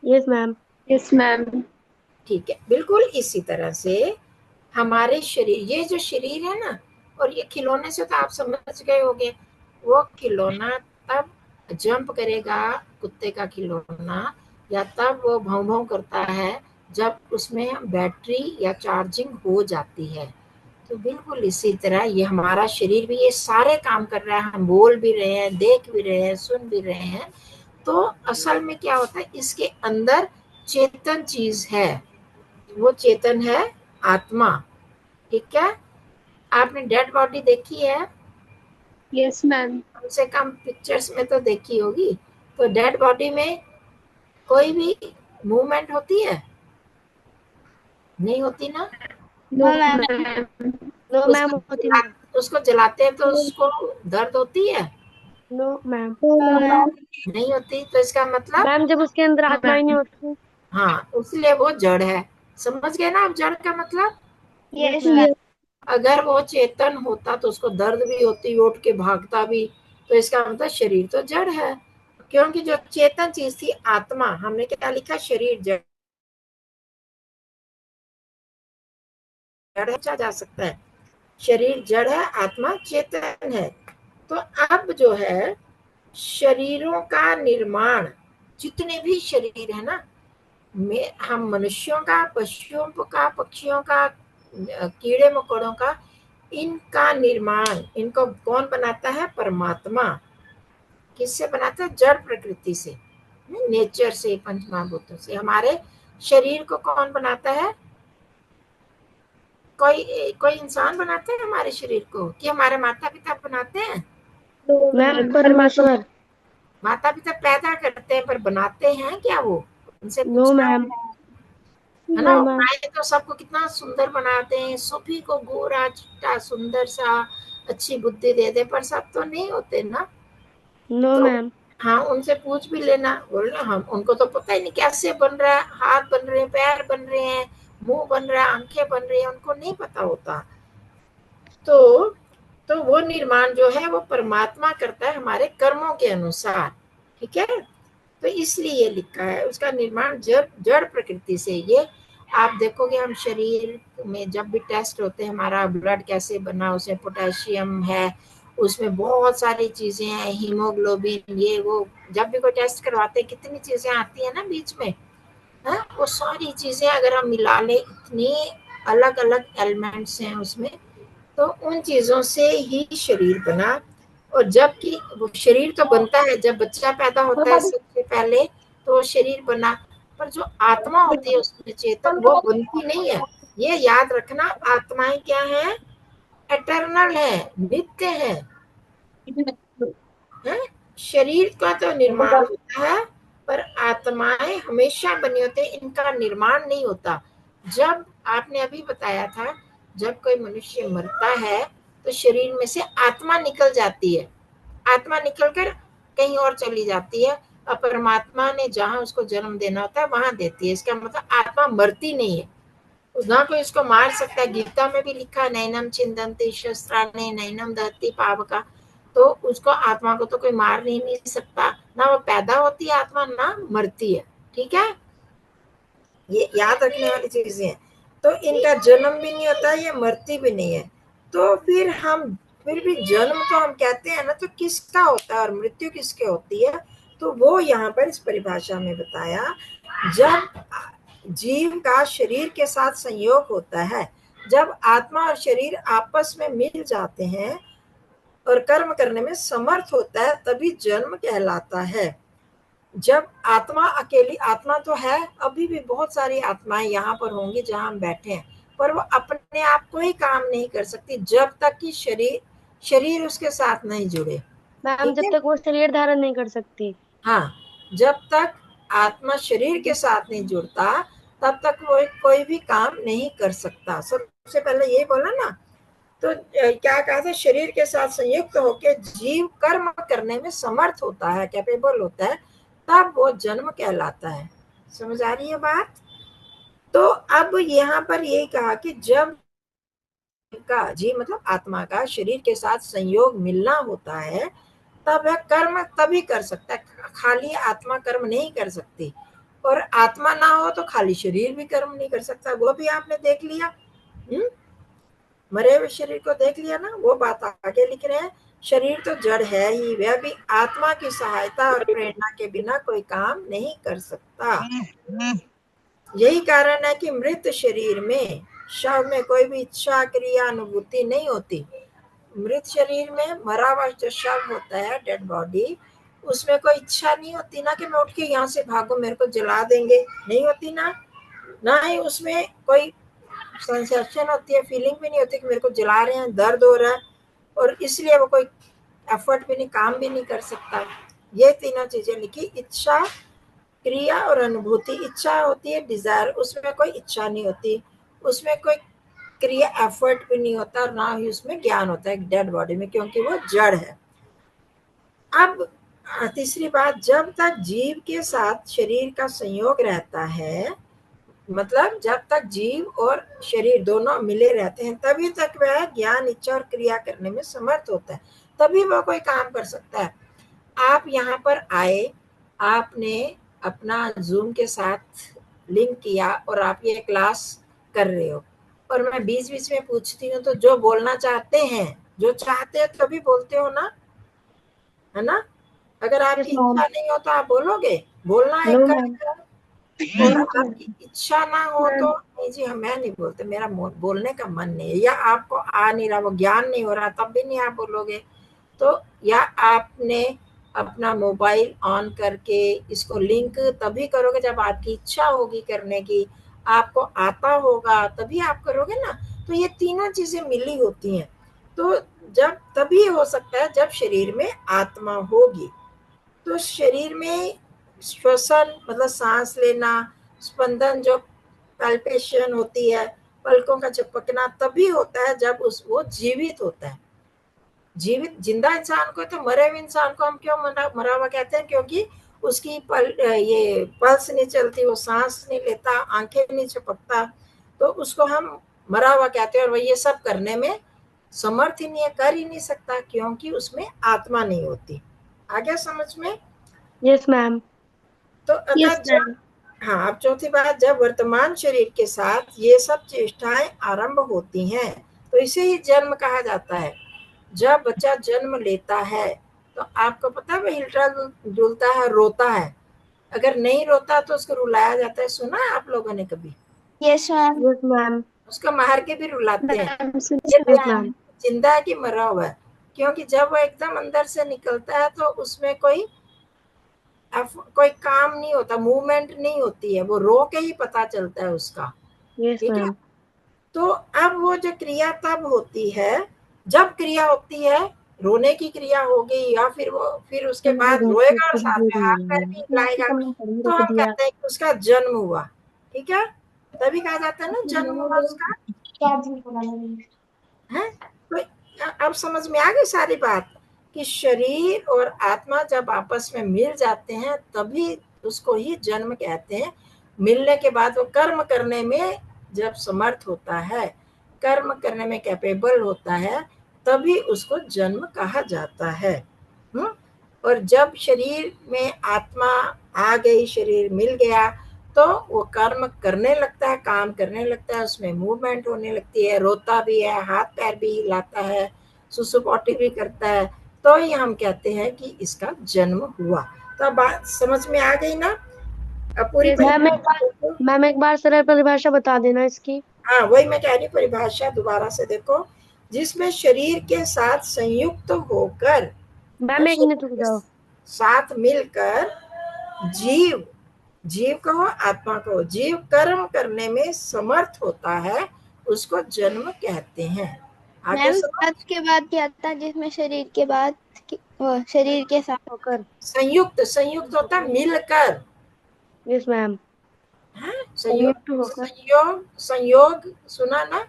Yes ma'am. Yes ma'am. ठीक है, बिल्कुल इसी तरह से हमारे शरीर, ये जो शरीर है ना, और ये खिलौने से तो आप समझ गए होंगे, वो खिलौना तब जंप करेगा, कुत्ते का खिलौना, या तब वो भौं भौं करता है जब उसमें बैटरी या चार्जिंग हो जाती है। तो बिल्कुल इसी तरह ये हमारा शरीर भी ये सारे काम कर रहा है, हम बोल भी रहे हैं, देख भी रहे हैं, सुन भी रहे हैं। तो असल में क्या होता है, इसके अंदर चेतन चीज है, वो चेतन है आत्मा। ठीक है, आपने डेड बॉडी देखी है? Yes ma'am. कम से कम पिक्चर्स में तो देखी होगी। तो डेड बॉडी में कोई भी मूवमेंट होती है? नहीं होती ना। No ma'am. नो मैम होती मैम। उसको जलाते हैं तो उसको दर्द होती है? No ma'am. नहीं होती। तो इसका मतलब, मैम जब उसके अंदर आत्मा ही नहीं होती। हाँ, इसलिए वो जड़ है। समझ गए ना आप जड़ का मतलब? Yes ma'am. अगर वो चेतन होता तो उसको दर्द भी होती, उठ के भागता भी, तो इसका मतलब शरीर तो जड़ है। क्योंकि जो चेतन चीज थी आत्मा, हमने क्या लिखा, शरीर जड़ जा सकता है। शरीर जड़ है, आत्मा चेतन है। तो अब जो है शरीरों का निर्माण, जितने भी शरीर है ना, में हम मनुष्यों का, पशुओं का, पक्षियों का, कीड़े मकोड़ों का, इनका निर्माण, इनको कौन बनाता है, परमात्मा। किससे बनाता है? जड़ प्रकृति से, नेचर से, पंच महाभूतों से। हमारे शरीर को कौन बनाता है? कोई इंसान बनाते हैं हमारे शरीर को, कि हमारे माता पिता बनाते हैं? मैम परमेश्वर। माता पिता पैदा करते हैं, पर बनाते हैं क्या वो? उनसे नो पूछना मैम। है ना। No ma'am. माए तो सबको कितना सुंदर बनाते हैं, सभी को गोरा चिट्टा सुंदर सा, अच्छी बुद्धि दे दे, पर सब तो नहीं होते ना। नो तो मैम। हाँ, उनसे पूछ भी लेना, बोलना हम उनको तो पता ही नहीं कैसे बन रहा है, हाथ बन रहे हैं, पैर बन रहे हैं, मुंह बन रहा है, आंखें बन रही हैं, उनको नहीं पता होता। तो वो निर्माण जो है वो परमात्मा करता है हमारे कर्मों के अनुसार, ठीक है। तो इसलिए ये लिखा है उसका निर्माण जड़ प्रकृति से। ये आप देखोगे, हम शरीर में जब भी टेस्ट होते हैं, हमारा ब्लड कैसे बना, उसमें पोटेशियम है, उसमें बहुत सारी चीजें हैं, हीमोग्लोबिन, ये वो, जब भी कोई टेस्ट करवाते हैं कितनी चीजें आती है ना बीच में, है वो सारी चीजें अगर हम मिला लें, इतनी अलग अलग एलिमेंट्स हैं उसमें, तो उन चीजों से ही शरीर बना। और जबकि वो शरीर तो बनता है जब बच्चा पैदा होता है सबसे पहले, तो वो शरीर बना, पर जो आत्मा होती है उसमें चेतन, वो बनती नहीं है। ये याद रखना, आत्माएं क्या है? एटर्नल है, नित्य है। शरीर का तो निर्माण होता है, पर आत्माएं हमेशा बनी होती है, इनका निर्माण नहीं होता। जब आपने अभी बताया था, जब कोई मनुष्य मरता है तो शरीर में से आत्मा निकल जाती है, आत्मा निकलकर कहीं और चली जाती है, और परमात्मा ने जहां उसको जन्म देना होता है वहां देती है। इसका मतलब आत्मा मरती नहीं है, ना कोई इसको मार सकता है। गीता में भी लिखा है, नैनम छिंदन्ति शस्त्राणि नैनम दहति पावका। तो उसको, आत्मा को तो कोई मार नहीं सकता, ना वो पैदा होती है आत्मा, ना मरती है, ठीक है। ये याद रखने वाली चीजें हैं। तो इनका जन्म भी नहीं होता, ये मरती भी नहीं है। तो फिर भी जन्म तो हम कहते हैं ना, तो किसका होता है और मृत्यु किसके होती है? तो वो यहाँ पर इस परिभाषा में बताया, जब जीव का शरीर के साथ संयोग होता है, जब आत्मा और शरीर आपस में मिल जाते हैं और कर्म करने में समर्थ होता है, तभी जन्म कहलाता है। जब आत्मा अकेली, आत्मा तो है, अभी भी बहुत सारी आत्माएं यहाँ पर होंगी जहां हम बैठे हैं, पर वो अपने आप कोई काम नहीं कर सकती जब तक कि शरीर उसके साथ नहीं जुड़े, मैम ठीक जब है। तक वो शरीर धारण नहीं कर सकती। हाँ, जब तक आत्मा शरीर के साथ नहीं जुड़ता, तब तक वो कोई भी काम नहीं कर सकता। सबसे पहले ये बोला ना, तो क्या कहा था? शरीर के साथ संयुक्त होकर जीव कर्म करने में समर्थ होता है, कैपेबल होता है, तब वो जन्म कहलाता है। समझ आ रही है बात? तो अब यहाँ पर यही कहा कि जब का जीव मतलब आत्मा का शरीर के साथ संयोग मिलना होता है, तब वह कर्म तभी कर सकता है, खाली आत्मा कर्म नहीं कर सकती। और आत्मा ना हो तो खाली शरीर भी कर्म नहीं कर सकता, वो भी आपने देख लिया। मरे हुए शरीर को देख लिया ना, वो बात आगे लिख रहे हैं। शरीर तो जड़ है ही, वह भी आत्मा की सहायता और प्रेरणा के बिना कोई काम नहीं कर सकता। यही कारण है कि मृत शरीर में, शव में कोई भी इच्छा क्रिया अनुभूति नहीं होती। मृत शरीर में मरा हुआ जो शव होता है, डेड बॉडी, उसमें कोई इच्छा नहीं होती ना कि मैं उठ के यहाँ से भागू, मेरे को जला देंगे, नहीं होती ना। ना ही उसमें कोई सेंसेशन होती है, फीलिंग भी नहीं होती कि मेरे को जला रहे हैं, दर्द हो रहा है, और इसलिए वो कोई एफर्ट भी नहीं, काम भी नहीं कर सकता। ये तीनों चीजें लिखी, इच्छा क्रिया और अनुभूति। इच्छा होती है डिजायर, उसमें कोई इच्छा नहीं होती, उसमें कोई क्रिया एफर्ट भी नहीं होता, और ना ही उसमें ज्ञान होता है डेड बॉडी में, क्योंकि वो जड़ है। अब तीसरी बात, जब तक जीव के साथ शरीर का संयोग रहता है, मतलब जब तक जीव और शरीर दोनों मिले रहते हैं, तभी तक वह ज्ञान इच्छा और क्रिया करने में समर्थ होता है, तभी वह कोई काम कर सकता है। आप यहाँ पर आए, आपने अपना जूम के साथ लिंक किया और आप ये क्लास कर रहे हो, और मैं बीच बीच में पूछती हूँ, तो जो बोलना चाहते हैं, जो चाहते हैं तभी बोलते हो ना, है ना। अगर आपकी इच्छा नहीं हो तो आप बोलोगे? बोलना एक नो का, मैम। और आपकी इच्छा ना हो तो नहीं जी, मैं नहीं बोलते, मेरा बोलने का मन नहीं है, या आपको आ नहीं रहा, वो ज्ञान नहीं हो रहा, तब भी नहीं आप बोलोगे। तो या आपने अपना मोबाइल ऑन करके इसको लिंक तभी करोगे जब आपकी इच्छा होगी करने की, आपको आता होगा तभी आप करोगे ना। तो ये तीनों चीजें मिली होती हैं। तो जब तभी हो सकता है जब शरीर में आत्मा होगी। तो शरीर में श्वसन मतलब सांस लेना, स्पंदन जो पैल्पेशन होती है, पलकों का झपकना तभी होता है जब उस वो जीवित होता है। जीवित जिंदा इंसान को, तो मरे हुए इंसान को हम क्यों मरा हुआ कहते हैं? क्योंकि उसकी ये पल्स नहीं चलती, वो सांस नहीं लेता, आंखें नहीं झपकता, तो उसको हम मरा हुआ कहते हैं। और वो ये सब करने में समर्थ ही नहीं है, कर ही नहीं सकता, क्योंकि उसमें आत्मा नहीं होती। आ गया समझ में? Yes ma'am. तो अतः यस मैम। हाँ, अब चौथी बात, जब वर्तमान शरीर के साथ ये सब चेष्टाएं आरंभ होती हैं तो इसे ही जन्म कहा जाता है। जब बच्चा जन्म लेता है तो आपको पता है, वो हिलता डुलता है, रोता है। अगर नहीं रोता तो उसको रुलाया जाता है। सुना है आप लोगों ने कभी? Yes ma'am. Yes ma'am. उसको मार के भी रुलाते हैं। मैम ये यस मैम। जिंदा है कि मरा हुआ है? क्योंकि जब वो एकदम अंदर से निकलता है तो उसमें कोई काम नहीं होता, मूवमेंट नहीं होती है, वो रो के ही पता चलता है उसका। यस ठीक है? मैम। तो अब वो जो क्रिया तब होती है, जब क्रिया होती है, रोने की क्रिया होगी, या फिर उसके बाद रोएगा और साथ में हाथ पैर भी हिलाएगा, तो हम कहते हैं कि उसका जन्म हुआ। ठीक है? तभी कहा जाता है ना जन्म हुआ उसका। है? तो अब समझ में आ गई सारी बात कि शरीर और आत्मा जब आपस में मिल जाते हैं तभी उसको ही जन्म कहते हैं। मिलने के बाद वो कर्म करने में जब समर्थ होता है, कर्म करने में कैपेबल होता है, तभी उसको जन्म कहा जाता है। और जब शरीर में आत्मा आ गई, शरीर मिल गया, तो वो कर्म करने लगता है, काम करने लगता है, उसमें मूवमेंट होने लगती है, रोता भी है, हाथ पैर भी हिलाता है, सुसु पोटी भी करता है, तो ये हम कहते हैं कि इसका जन्म हुआ। तो अब बात समझ में आ गई ना? अब पूरी मैम एक बार सरल परिभाषा बता देना इसकी। हाँ, वही मैं कह रही हूँ, परिभाषा दोबारा से देखो। जिसमें शरीर के साथ संयुक्त होकर, मैम एक मिनट रुक शरीर के जाओ। साथ मिलकर जीव, जीव कहो आत्मा कहो, जीव कर्म करने में समर्थ होता है, उसको जन्म कहते हैं। आगे मैम समझ? साथ के बाद क्या आता है जिसमें शरीर के बाद शरीर के साथ होकर। संयुक्त, संयुक्त होता है मिलकर। Yes ma'am. है? संयुक्त संयोग, होकर। संयोग, संयोग सुना ना?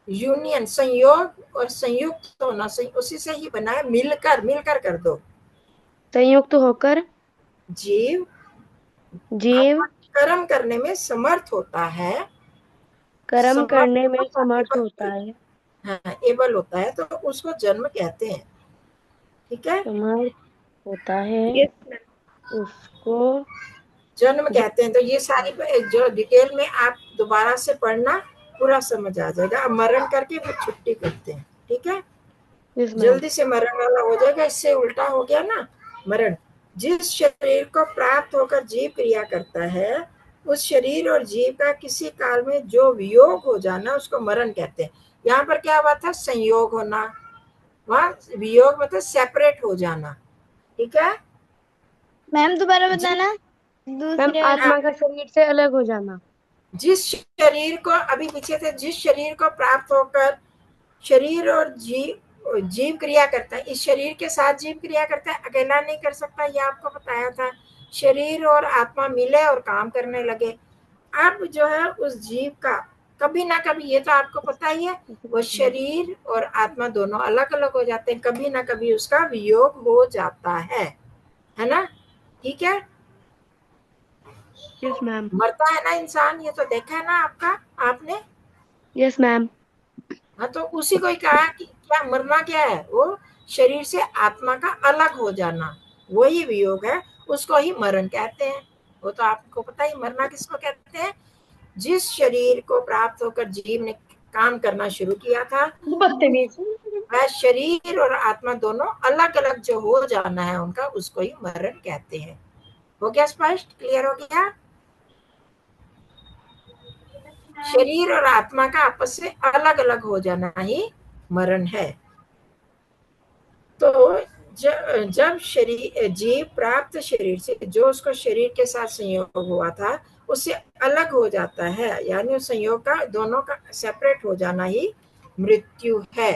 यूनियन, संयोग और संयुक्त होना, उसी से ही बना है। मिलकर, मिलकर कर दो। संयुक्त होकर जीव जीव कर्म करने में समर्थ होता है, कर्म समर्थ करने में होता समर्थ होता एबल, है। हाँ एबल होता है, तो उसको जन्म कहते हैं। ठीक है? समर्थ होता है उसको जन्म जन्म कहते हैं। तो ये सारी जो डिटेल में आप दोबारा से पढ़ना, पूरा समझ आ जाएगा। अब मरण करके फिर छुट्टी करते हैं। ठीक है? Yes ma'am. जल्दी से मरण वाला हो जाएगा, इससे उल्टा हो गया ना मरण। जिस शरीर को प्राप्त होकर जीव क्रिया करता है, उस शरीर और जीव का किसी काल में जो वियोग हो जाना, उसको मरण कहते हैं। यहाँ पर क्या हुआ था? संयोग होना, वहां वियोग मतलब सेपरेट हो जाना। ठीक है? मैम दोबारा जी, बताना मैम दूसरे वाले। आत्मा का शरीर से अलग हो जाना। जिस शरीर को, अभी पीछे से, जिस शरीर को प्राप्त होकर शरीर और जीव, जीव क्रिया करता है, इस शरीर के साथ जीव क्रिया करता है, अकेला नहीं कर सकता, ये आपको बताया था। शरीर और आत्मा मिले और काम करने लगे। अब जो है उस जीव का कभी ना कभी, ये तो आपको पता ही है, वो शरीर और आत्मा दोनों अलग अलग हो जाते हैं, कभी ना कभी उसका वियोग हो जाता है ना? ठीक है? Yes ma'am. मरता है ना इंसान, ये तो देखा है ना आपने। Yes ma'am. हाँ, तो उसी को ही कहा कि क्या मरना क्या है? वो शरीर से आत्मा का अलग हो जाना, वही वियोग है, उसको ही मरण कहते हैं। वो तो आपको पता ही, मरना किसको कहते हैं? जिस शरीर को प्राप्त होकर जीव ने काम करना शुरू किया था, वह शरीर और आत्मा दोनों अलग अलग जो हो जाना है उनका, उसको ही मरण कहते हैं। हो गया स्पष्ट? क्लियर हो गया? शरीर और आत्मा का आपस से अलग अलग हो जाना ही मरण है। तो जब शरीर जीव प्राप्त शरीर से, जो उसको शरीर के साथ संयोग हुआ था, उससे अलग हो जाता है, यानी उस संयोग का, दोनों का सेपरेट हो जाना ही मृत्यु है।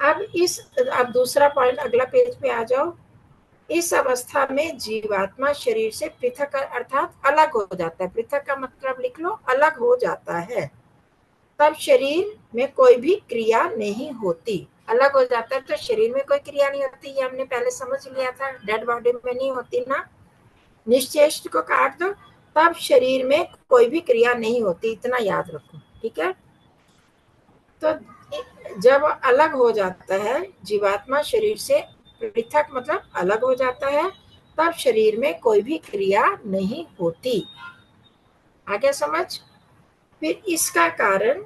अब दूसरा पॉइंट, अगला पेज पे आ जाओ। इस अवस्था में जीवात्मा शरीर से पृथक अर्थात अलग हो जाता है। पृथक का मतलब लिख लो, अलग हो जाता है। तब शरीर में कोई भी क्रिया नहीं होती। अलग हो जाता है तो शरीर में कोई क्रिया नहीं होती, ये हमने पहले समझ लिया था, डेड बॉडी में नहीं होती ना। निश्चेष्ट को काट दो, तब शरीर में कोई भी क्रिया नहीं होती, इतना याद रखो, ठीक है। तो जब अलग हो जाता है जीवात्मा शरीर से, पृथक मतलब अलग हो जाता है, तब शरीर में कोई भी क्रिया नहीं होती। आगे समझ। फिर इसका कारण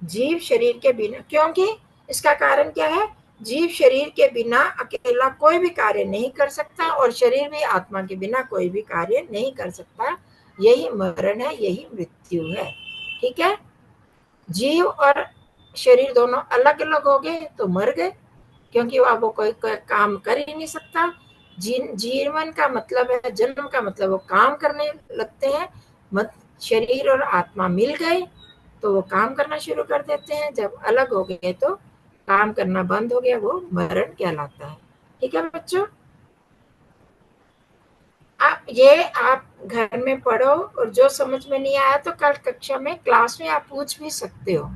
जीव शरीर के बिना, क्योंकि इसका कारण क्या है, जीव शरीर के बिना अकेला कोई भी कार्य नहीं कर सकता, और शरीर भी आत्मा के बिना कोई भी कार्य नहीं कर सकता। यही मरण है, यही मृत्यु है, ठीक है। जीव और शरीर दोनों अलग अलग हो गए तो मर गए, क्योंकि वो कोई काम कर ही नहीं सकता। जीवन का मतलब है, जन्म का मतलब वो काम करने लगते हैं। शरीर और आत्मा मिल गए तो वो काम करना शुरू कर देते हैं। जब अलग हो गए तो काम करना बंद हो गया, वो मरण कहलाता है, ठीक है बच्चों। आप घर में पढ़ो, और जो समझ में नहीं आया तो कल कक्षा में, क्लास में आप पूछ भी सकते हो।